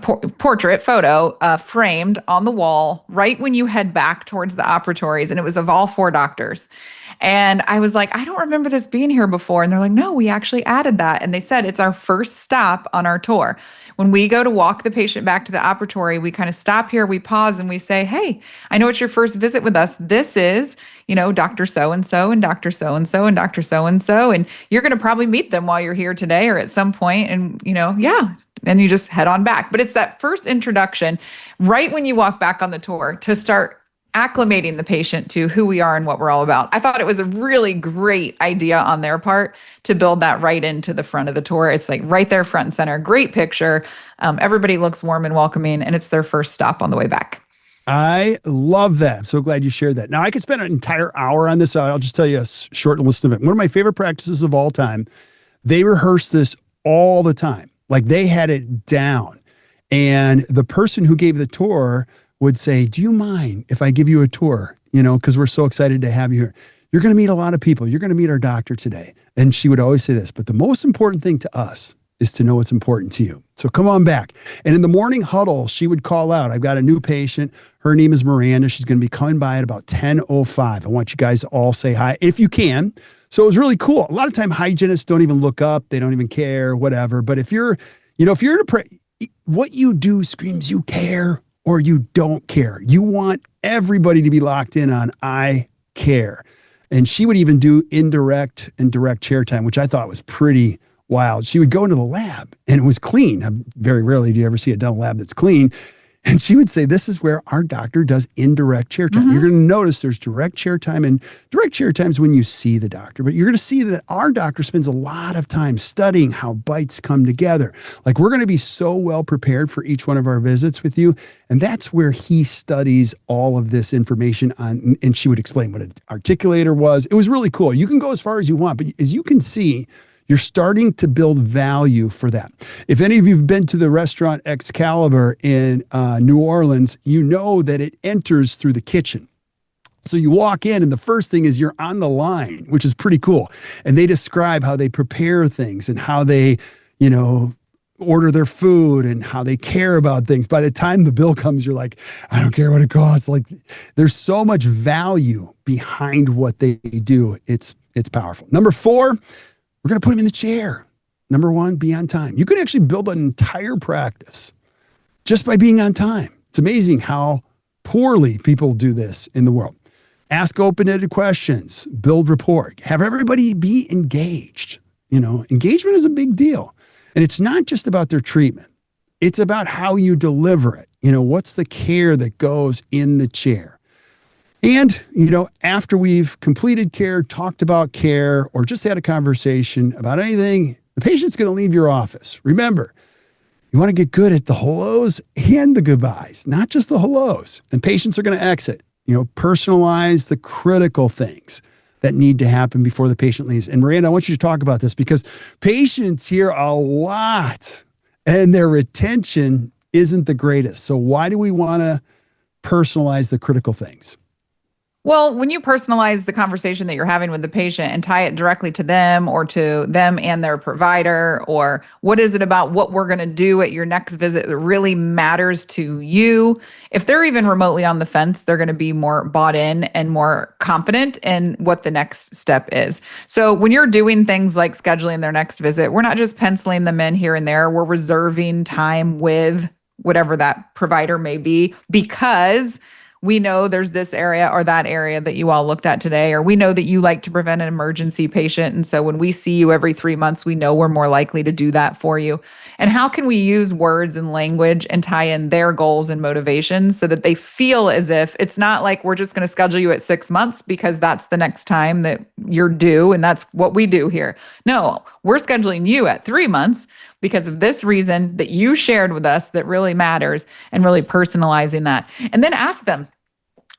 portrait photo framed on the wall right when you head back towards the operatories. And it was of all 4 doctors. And I was like, I don't remember this being here before. And they're like, no, we actually added that. And they said it's our first stop on our tour. When we go to walk the patient back to the operatory, we kind of stop here, we pause and we say, hey, I know it's your first visit with us. This is, Dr. So-and-so and Dr. So-and-so and Dr. So-and-so. And you're going to probably meet them while you're here today or at some point. And, and you just head on back. But it's that first introduction right when you walk back on the tour to start acclimating the patient to who we are and what we're all about. I thought it was a really great idea on their part to build that right into the front of the tour. It's like right there front and center, great picture. Everybody looks warm and welcoming and it's their first stop on the way back. I love that. I'm so glad you shared that. Now I could spend an entire hour on this. I'll just tell you a short list of it. One of my favorite practices of all time, they rehearse this all the time. Like they had it down. And the person who gave the tour would say, do you mind if I give you a tour? Because we're so excited to have you here. You're going to meet a lot of people. You're going to meet our doctor today. And she would always say this, but the most important thing to us is to know what's important to you. So come on back. And in the morning huddle, she would call out, I've got a new patient. Her name is Miranda. She's going to be coming by at about 10:05. I want you guys to all say hi if you can. So it was really cool. A lot of time hygienists don't even look up. They don't even care, whatever. But if you're what you do screams you care or you don't care. You want everybody to be locked in on I care. And she would even do indirect and direct chair time, which I thought was pretty wild. She would go into the lab and it was clean. Very rarely do you ever see a dental lab that's clean. And she would say, this is where our doctor does indirect chair time. Mm-hmm. You're going to notice there's direct chair time, and direct chair time is when you see the doctor, but you're going to see that our doctor spends a lot of time studying how bites come together. Like we're going to be so well prepared for each one of our visits with you. And that's where he studies all of this information on, and she would explain what an articulator was. It was really cool. You can go as far as you want, but as you can see, you're starting to build value for that. If any of you have been to the restaurant Excalibur in New Orleans, you know that it enters through the kitchen. So you walk in and the first thing is you're on the line, which is pretty cool. And they describe how they prepare things and how they, order their food and how they care about things. By the time the bill comes, you're like, I don't care what it costs. Like there's so much value behind what they do, it's powerful. Number 4, we're going to put them in the chair. Number 1, be on time. You can actually build an entire practice just by being on time. It's amazing how poorly people do this in the world. Ask open-ended questions, build rapport, have everybody be engaged. Engagement is a big deal. And it's not just about their treatment. It's about how you deliver it. What's the care that goes in the chair? And, after we've completed care, talked about care, or just had a conversation about anything, the patient's going to leave your office. Remember, you want to get good at the hellos and the goodbyes, not just the hellos. And patients are going to exit. Personalize the critical things that need to happen before the patient leaves. And Miranda, I want you to talk about this because patients hear a lot and their retention isn't the greatest. So why do we want to personalize the critical things? Well, when you personalize the conversation that you're having with the patient and tie it directly to them or to them and their provider, or what is it about what we're going to do at your next visit that really matters to you? If they're even remotely on the fence, they're going to be more bought in and more confident in what the next step is. So when you're doing things like scheduling their next visit, we're not just penciling them in here and there. We're reserving time with whatever that provider may be because we know there's this area or that area that you all looked at today, or we know that you like to prevent an emergency patient. And so when we see you every 3 months, we know we're more likely to do that for you. And how can we use words and language and tie in their goals and motivations so that they feel as if it's not like we're just going to schedule you at 6 months because that's the next time that you're due and that's what we do here. No, we're scheduling you at 3 months because of this reason that you shared with us that really matters, and really personalizing that. And then ask them,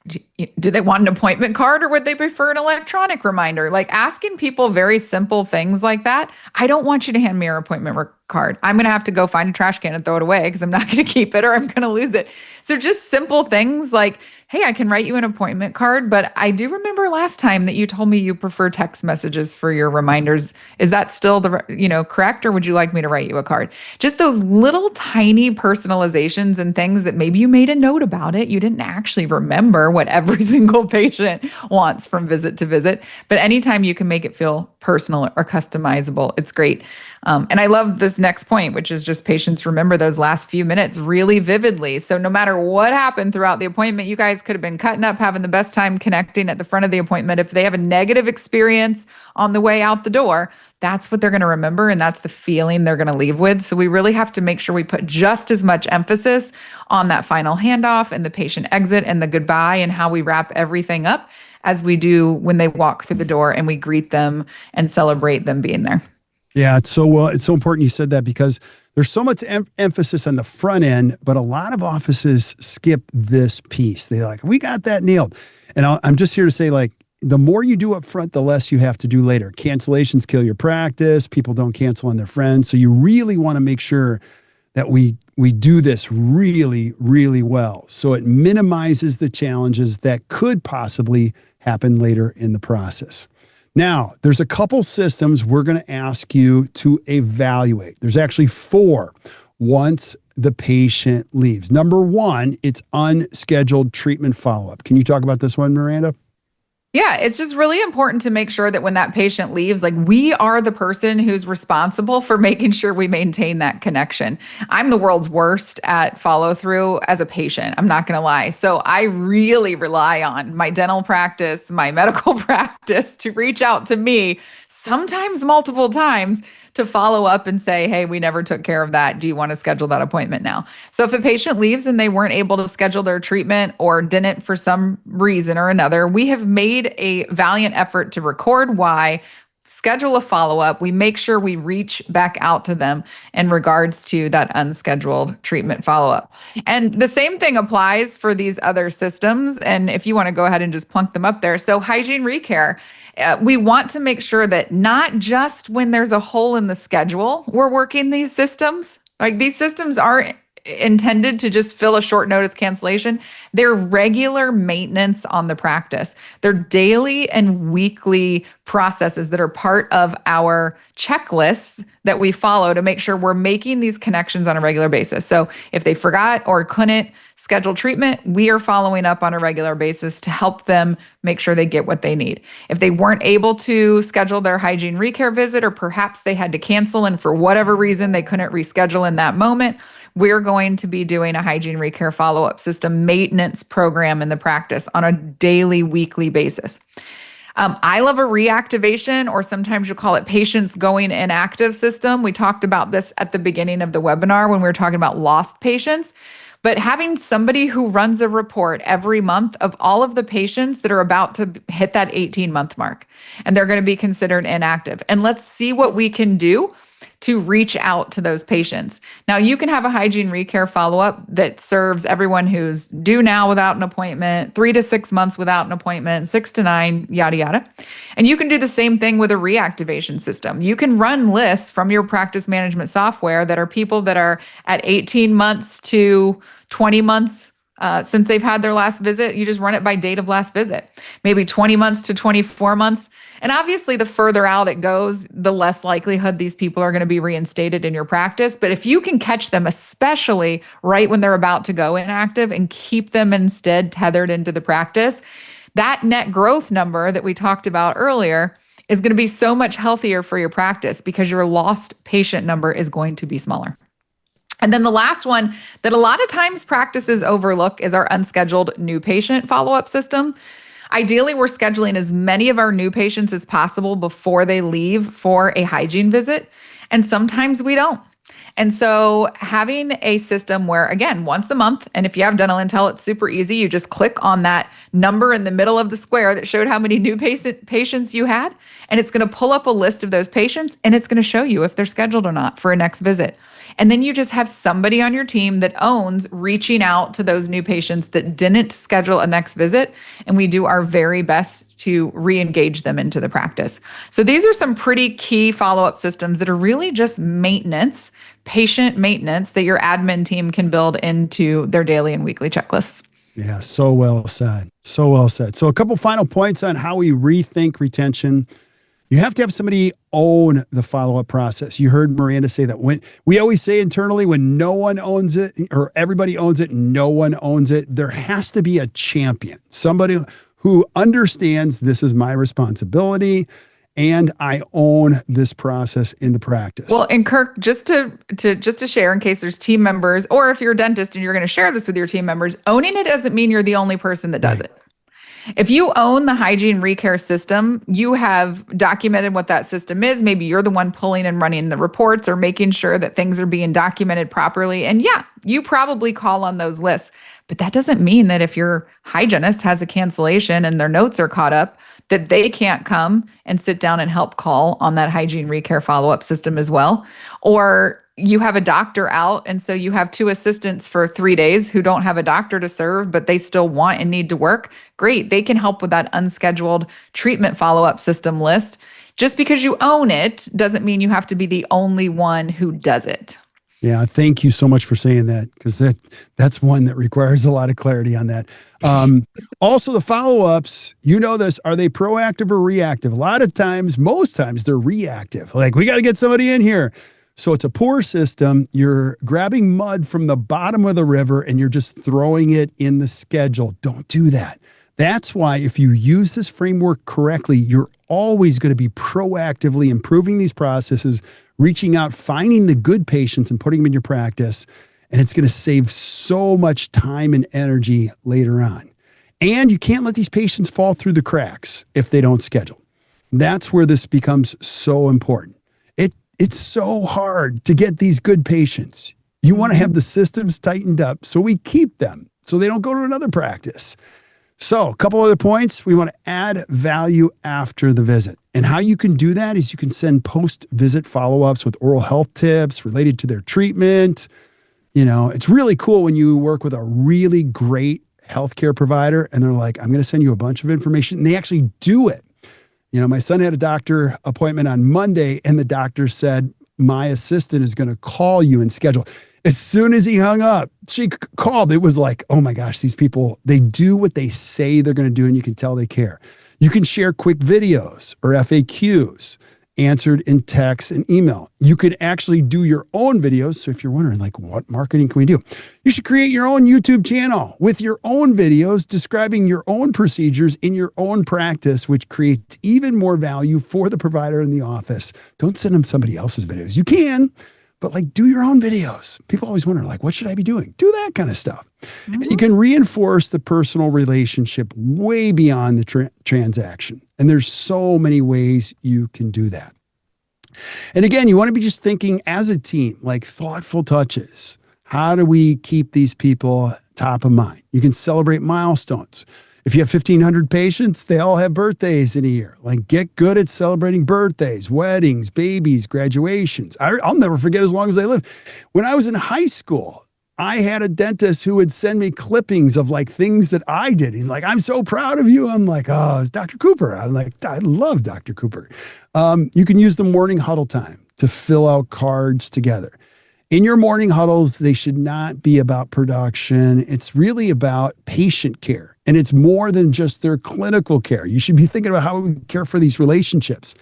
do they want an appointment card or would they prefer an electronic reminder? Like asking people very simple things like that. I don't want you to hand me your appointment card. I'm going to have to go find a trash can and throw it away because I'm not going to keep it or I'm going to lose it. So just simple things like, hey, I can write you an appointment card, but I do remember last time that you told me you prefer text messages for your reminders. Is that still the correct, or would you like me to write you a card? Just those little tiny personalizations and things that maybe you made a note about it. You didn't actually remember what every single patient wants from visit to visit, but anytime you can make it feel personal or customizable, it's great. And I love this next point, which is just patients remember those last few minutes really vividly. So no matter what happened throughout the appointment, you guys could have been cutting up, having the best time connecting at the front of the appointment. If they have a negative experience on the way out the door, that's what they're going to remember. And that's the feeling they're going to leave with. So we really have to make sure we put just as much emphasis on that final handoff and the patient exit and the goodbye and how we wrap everything up as we do when they walk through the door and we greet them and celebrate them being there. Yeah, it's so important you said that because there's so much emphasis on the front end, but a lot of offices skip this piece. They're like, we got that nailed. And I'm just here to say, like, the more you do up front, the less you have to do later. Cancellations kill your practice. People don't cancel on their friends. So you really want to make sure that we do this really, really well. So it minimizes the challenges that could possibly happen later in the process. Now, there's a couple systems we're going to ask you to evaluate. There's actually 4 once the patient leaves. Number 1, it's unscheduled treatment follow-up. Can you talk about this one, Miranda? Yeah, it's just really important to make sure that when that patient leaves, like we are the person who's responsible for making sure we maintain that connection. I'm the world's worst at follow through as a patient. I'm not going to lie. So I really rely on my dental practice, my medical practice to reach out to me, sometimes multiple times, to follow up and say, hey, we never took care of that. Do you want to schedule that appointment now? So if a patient leaves and they weren't able to schedule their treatment or didn't for some reason or another, we have made a valiant effort to record why, schedule a follow-up. We make sure we reach back out to them in regards to that unscheduled treatment follow-up. And the same thing applies for these other systems. And if you want to go ahead and just plunk them up there. So hygiene recare. We want to make sure that not just when there's a hole in the schedule, we're working these systems. Like these systems aren't intended to just fill a short notice cancellation. They're regular maintenance on the practice. They're daily and weekly processes that are part of our checklists that we follow to make sure we're making these connections on a regular basis. So if they forgot or couldn't schedule treatment, we are following up on a regular basis to help them make sure they get what they need. If they weren't able to schedule their hygiene recare visit, or perhaps they had to cancel and for whatever reason they couldn't reschedule in that moment, we're going to be doing a hygiene recare follow-up system maintenance program in the practice on a daily, weekly basis. I love a reactivation, or sometimes you'll call it patients going inactive system. We talked about this at the beginning of the webinar when we were talking about lost patients. But having somebody who runs a report every month of all of the patients that are about to hit that 18-month mark, and they're going to be considered inactive. And let's see what we can do to reach out to those patients. Now, you can have a hygiene recare follow-up that serves everyone who's due now without an appointment, 3 to 6 months without an appointment, 6 to 9, yada, yada. And you can do the same thing with a reactivation system. You can run lists from your practice management software that are people that are at 18 months to 20 months since they've had their last visit. You just run it by date of last visit, maybe 20 months to 24 months. And obviously, the further out it goes, the less likelihood these people are going to be reinstated in your practice. But if you can catch them, especially right when they're about to go inactive, and keep them instead tethered into the practice, that net growth number that we talked about earlier is going to be so much healthier for your practice because your lost patient number is going to be smaller. And then the last one that a lot of times practices overlook is our unscheduled new patient follow-up system. Ideally, we're scheduling as many of our new patients as possible before they leave for a hygiene visit. And sometimes we don't. And so having a system where, again, once a month, and if you have Dental Intel, it's super easy. You just click on that number in the middle of the square that showed how many new patients you had, and it's going to pull up a list of those patients, and it's going to show you if they're scheduled or not for a next visit. And then you just have somebody on your team that owns reaching out to those new patients that didn't schedule a next visit. And we do our very best to re-engage them into the practice. So these are some pretty key follow-up systems that are really just maintenance, patient maintenance that your admin team can build into their daily and weekly checklists. Yeah, so well said. So well said. So a couple final points on how we rethink retention. You have to have somebody own the follow-up process. You heard Miranda say that. When we always say internally, when no one owns it or everybody owns it, no one owns it, there has to be a champion, somebody who understands this is my responsibility and I own this process in the practice. Well, and Kirk, just to share in case there's team members, or if you're a dentist and you're going to share this with your team members, owning it doesn't mean you're the only person that does it. If you own the hygiene recare system, you have documented what that system is. Maybe you're the one pulling and running the reports or making sure that things are being documented properly. And yeah, you probably call on those lists. But that doesn't mean that if your hygienist has a cancellation and their notes are caught up, that they can't come and sit down and help call on that hygiene recare follow-up system as well. Or you have a doctor out, and so you have 2 assistants for 3 days who don't have a doctor to serve, but they still want and need to work. Great. They can help with that unscheduled treatment follow-up system list. Just because you own it doesn't mean you have to be the only one who does it. Yeah, thank you so much for saying that, because that's one that requires a lot of clarity on that. Also, the follow-ups, you know this, are they proactive or reactive? A lot of times, most times, they're reactive. Like, we got to get somebody in here. So it's a poor system. You're grabbing mud from the bottom of the river and you're just throwing it in the schedule. Don't do that. That's why if you use this framework correctly, you're always going to be proactively improving these processes, reaching out, finding the good patients and putting them in your practice. And it's going to save so much time and energy later on. And you can't let these patients fall through the cracks if they don't schedule. That's where this becomes so important. It's so hard to get these good patients. You want to have the systems tightened up so we keep them, so they don't go to another practice. So a couple other points. We want to add value after the visit. And how you can do that is you can send post-visit follow-ups with oral health tips related to their treatment. You know, it's really cool when you work with a really great healthcare provider and they're like, I'm going to send you a bunch of information. And they actually do it. You know, my son had a doctor appointment on Monday and the doctor said, my assistant is going to call you and schedule. As soon as he hung up, she called. It was like, oh my gosh, these people, they do what they say they're going to do and you can tell they care. You can share quick videos or FAQs answered in text and email. You could actually do your own videos. So if you're wondering, like, what marketing can we do? You should create your own YouTube channel with your own videos describing your own procedures in your own practice, which creates even more value for the provider in the office. Don't send them somebody else's videos. You can, but like, do your own videos. People always wonder, like, what should I be doing? Do that kind of stuff. And you can reinforce the personal relationship way beyond the transaction. And there's so many ways you can do that. And again, you want to be just thinking as a team, like thoughtful touches. How do we keep these people top of mind? You can celebrate milestones. If you have 1,500 patients, they all have birthdays in a year. Like, get good at celebrating birthdays, weddings, babies, graduations. I'll never forget as long as I live. When I was in high school, I had a dentist who would send me clippings of like things that I did. He's like, I'm so proud of you. I'm like, oh, it's Dr. Cooper. I'm like, I love Dr. Cooper. You can use the morning huddle time to fill out cards together. In your morning huddles, they should not be about production. It's really about patient care. And it's more than just their clinical care. You should be thinking about how we care for these relationships.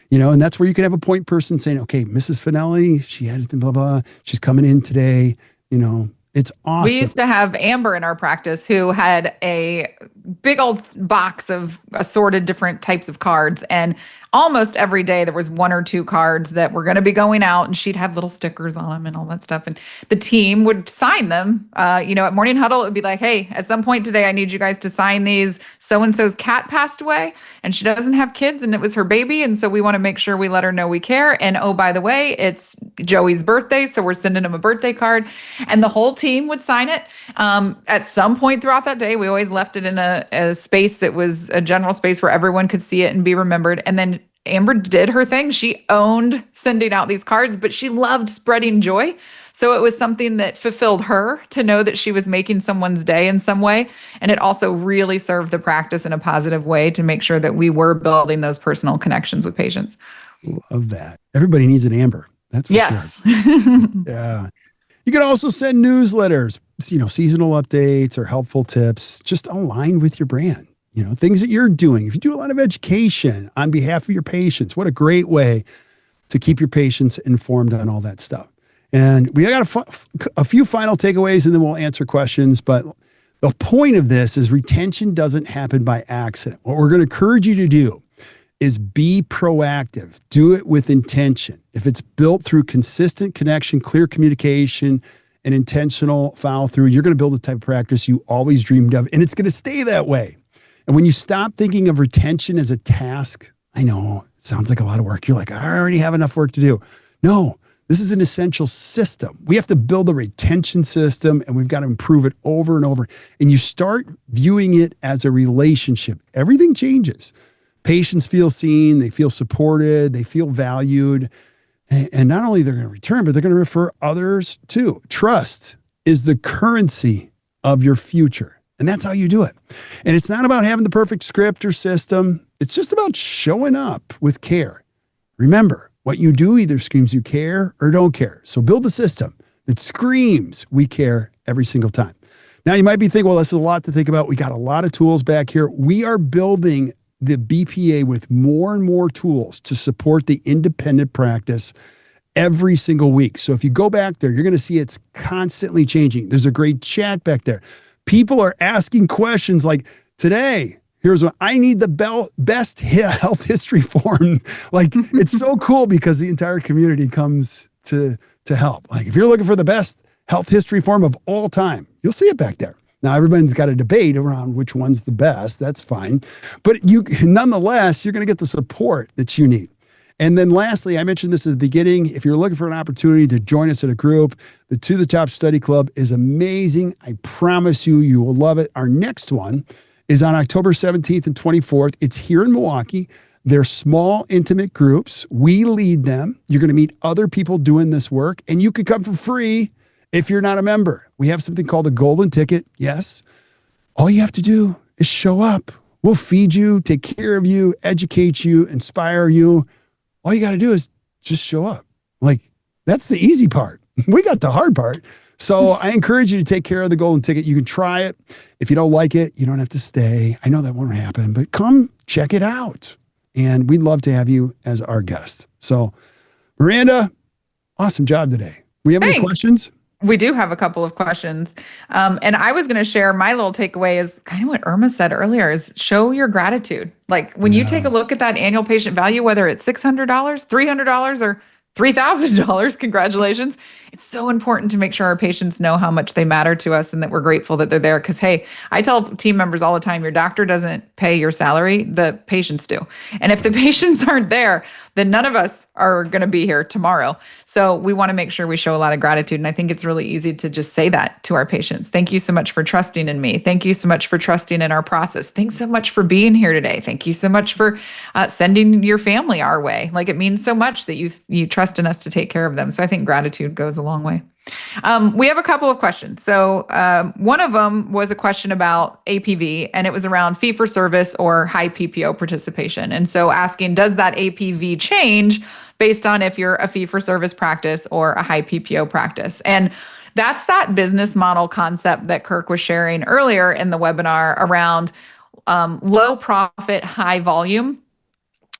And that's where you can have a point person saying, okay, Mrs. Finelli, she had blah, blah, she's coming in today. It's awesome. We used to have Amber in our practice who had a big old box of assorted different types of cards. And almost every day there was one or two cards that were going to be going out, and she'd have little stickers on them and all that stuff. And the team would sign them. At Morning Huddle, it would be like, hey, at some point today, I need you guys to sign these. So-and-so's cat passed away and she doesn't have kids and it was her baby. And so we want to make sure we let her know we care. And oh, by the way, it's Joey's birthday. So we're sending him a birthday card, and the whole team would sign it. At some point throughout that day, we always left it in a space that was a general space where everyone could see it and be remembered. And then Amber did her thing. She owned sending out these cards, but she loved spreading joy. So it was something that fulfilled her to know that she was making someone's day in some way. And it also really served the practice in a positive way to make sure that we were building those personal connections with patients. Love that. Everybody needs an Amber. That's for sure. Yeah. You can also send newsletters, seasonal updates or helpful tips, just aligned with your brand. Things that you're doing. If you do a lot of education on behalf of your patients, what a great way to keep your patients informed on all that stuff. And we got a few final takeaways, and then we'll answer questions. But the point of this is retention doesn't happen by accident. What we're going to encourage you to do is be proactive. Do it with intention. If it's built through consistent connection, clear communication, and intentional follow through, you're going to build the type of practice you always dreamed of, and it's going to stay that way. And when you stop thinking of retention as a task, I know it sounds like a lot of work. You're like, I already have enough work to do. No, this is an essential system. We have to build a retention system, and we've got to improve it over and over. And you start viewing it as a relationship. Everything changes. Patients feel seen, they feel supported, they feel valued. And not only they're going to return, but they're going to refer others too. Trust is the currency of your future. And that's how you do it. And it's not about having the perfect script or system. It's just about showing up with care. Remember, what you do either screams you care or don't care. So build a system that screams we care every single time. Now, you might be thinking, well, this is a lot to think about. We got a lot of tools back here. We are building the BPA with more and more tools to support the independent practice every single week. So if you go back there, you're going to see it's constantly changing. There's a great chat back there. People are asking questions like, today, here's what I need the best health history form. Like, it's so cool because the entire community comes to help. Like, if you're looking for the best health history form of all time, you'll see it back there. Now, everybody's got a debate around which one's the best. That's fine. But nonetheless, you're going to get the support that you need. And then lastly, I mentioned this at the beginning. If you're looking for an opportunity to join us at a group, the To the Top Study Club is amazing. I promise you, you will love it. Our next one is on October 17th and 24th. It's here in Milwaukee. They're small, intimate groups. We lead them. You're going to meet other people doing this work, and you could come for free if you're not a member. We have something called a golden ticket. Yes. All you have to do is show up. We'll feed you, take care of you, educate you, inspire you. All you got to do is just show up. Like, that's the easy part. We got the hard part. So I encourage you to take care of the golden ticket. You can try it. If you don't like it, you don't have to stay. I know that won't happen, but come check it out. And we'd love to have you as our guest. So Miranda, awesome job today. We have any questions? We do have a couple of questions. And I was going to share my little takeaway is kind of what Irma said earlier is show your gratitude. Like when you take a look at that annual patient value, whether it's $600, $300, or $3,000, congratulations. It's so important to make sure our patients know how much they matter to us and that we're grateful that they're there. Because, hey, I tell team members all the time, your doctor doesn't pay your salary, the patients do. And if the patients aren't there, then none of us are going to be here tomorrow. So we want to make sure we show a lot of gratitude. And I think it's really easy to just say that to our patients. Thank you so much for trusting in me. Thank you so much for trusting in our process. Thanks so much for being here today. Thank you so much for sending your family our way. Like it means so much that you trust in us to take care of them. So I think gratitude goes a long way. We have a couple of questions. So one of them was a question about APV, and it was around fee for service or high PPO participation. And so asking, does that APV change based on if you're a fee for service practice or a high PPO practice? And that's that business model concept that Kirk was sharing earlier in the webinar around low profit, high volume.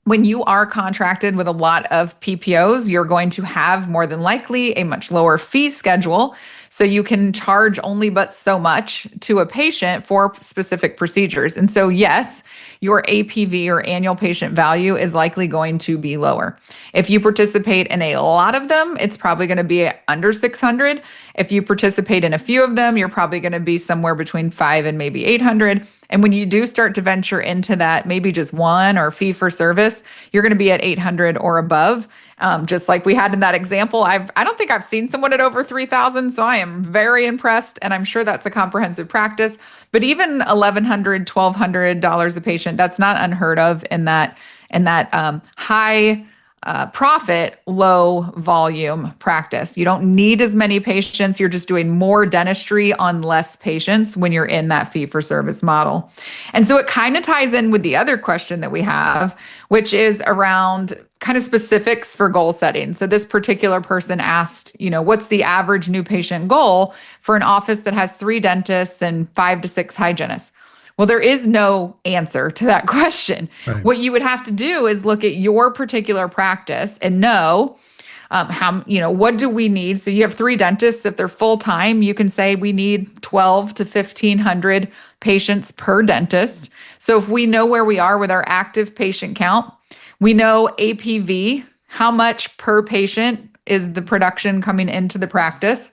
When you are contracted with a lot of PPOs, you're going to have more than likely a much lower fee schedule. So you can charge only but so much to a patient for specific procedures. And so, yes, your APV or annual patient value is likely going to be lower. If you participate in a lot of them, it's probably going to be under 600. If you participate in a few of them, you're probably going to be somewhere between 500 and maybe 800. And when you do start to venture into that, maybe just one or fee for service, you're going to be at 800 or above. Just like we had in that example, I don't think I've seen someone at over 3,000. So I am very impressed. And I'm sure that's a comprehensive practice, but even $1,100, $1,200 a patient, that's not unheard of in that high profit, low volume practice. You don't need as many patients. You're just doing more dentistry on less patients when you're in that fee for service model. And so it kind of ties in with the other question that we have, which is around kind of specifics for goal setting. So this particular person asked, what's the average new patient goal for an office that has 3 dentists and 5 to 6 hygienists? Well, there is no answer to that question. Right. What you would have to do is look at your particular practice and know what do we need? So you have 3 dentists. If they're full-time, you can say we need 12 to 1,500 patients per dentist. So if we know where we are with our active patient count, we know APV, how much per patient is the production coming into the practice.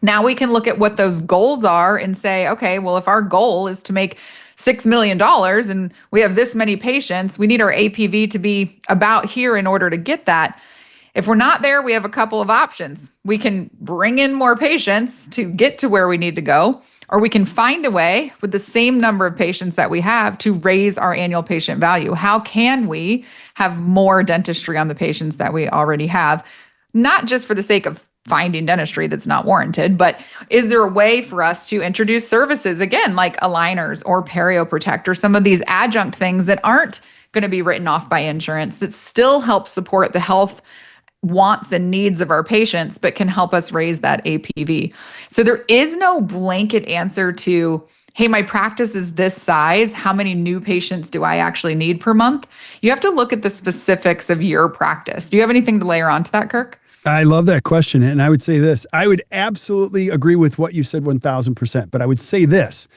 Now we can look at what those goals are and say, okay, well, if our goal is to make $6 million and we have this many patients, we need our APV to be about here in order to get that. If we're not there, we have a couple of options. We can bring in more patients to get to where we need to go, or we can find a way with the same number of patients that we have to raise our annual patient value. How can we have more dentistry on the patients that we already have? Not just for the sake of finding dentistry that's not warranted, but is there a way for us to introduce services, again, like aligners or perio protect or some of these adjunct things that aren't going to be written off by insurance that still help support the health wants and needs of our patients, but can help us raise that APV. So there is no blanket answer to, hey, my practice is this size. How many new patients do I actually need per month? You have to look at the specifics of your practice. Do you have anything to layer on to that, Kirk? I love that question. And I would say this, I would absolutely agree with what you said 1,000%, but I would say this,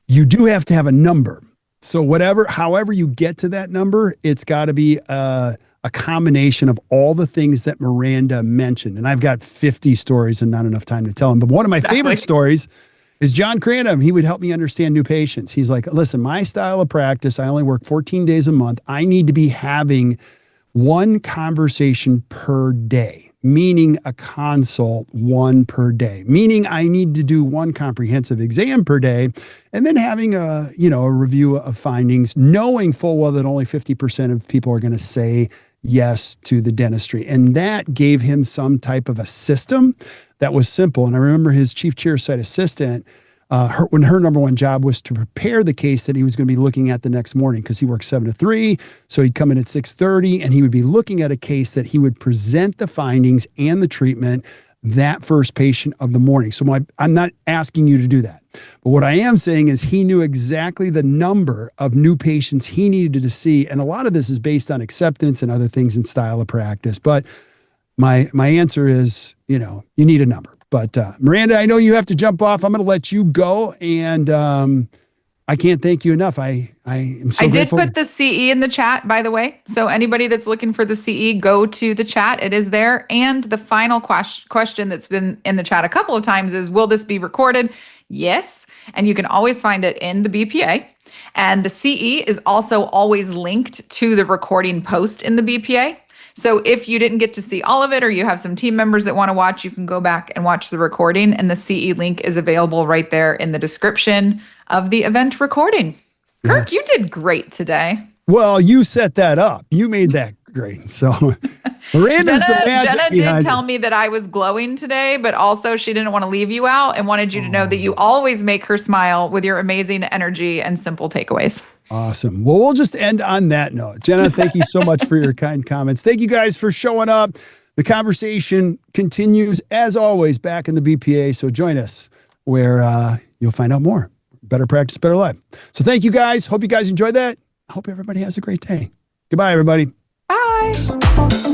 you do have to have a number. So however you get to that number, it's got to be a combination of all the things that Miranda mentioned. And I've got 50 stories and not enough time to tell them. But one of my favorite stories is John Cranham. He would help me understand new patients. He's like, listen, my style of practice, I only work 14 days a month. I need to be having one conversation per day, meaning a consult, one per day, meaning I need to do one comprehensive exam per day, and then having a review of findings, knowing full well that only 50% of people are going to say yes to the dentistry. And that gave him some type of a system that was simple. And I remember his chief chairside assistant, when her number one job was to prepare the case that he was going to be looking at the next morning, because he worked 7 to 3. So he'd come in at 6:30 and he would be looking at a case that he would present the findings and the treatment that first patient of the morning. So I'm not asking you to do that. But what I am saying is he knew exactly the number of new patients he needed to see. And a lot of this is based on acceptance and other things in style of practice. But my answer is, you need a number. But Miranda, I know you have to jump off. I'm going to let you go. And I can't thank you enough. I am so grateful. I did put the CE in the chat, by the way. So anybody that's looking for the CE, go to the chat. It is there. And the final question that's been in the chat a couple of times is, will this be recorded? Yes. And you can always find it in the BPA. And the CE is also always linked to the recording post in the BPA. So if you didn't get to see all of it, or you have some team members that want to watch, you can go back and watch the recording. And the CE link is available right there in the description of the event recording. Kirk, you did great today. Well, you set that up. You made that great. So Miranda's the magic Jenna behind did tell me that I was glowing today, but also she didn't want to leave you out and wanted you to know that you always make her smile with your amazing energy and simple takeaways. Awesome. Well, we'll just end on that note. Jenna, thank you so much for your kind comments. Thank you guys for showing up. The conversation continues, as always, back in the BPA. So join us where you'll find out more. Better practice, better life. So thank you guys. Hope you guys enjoyed that. I hope everybody has a great day. Goodbye, everybody. Bye.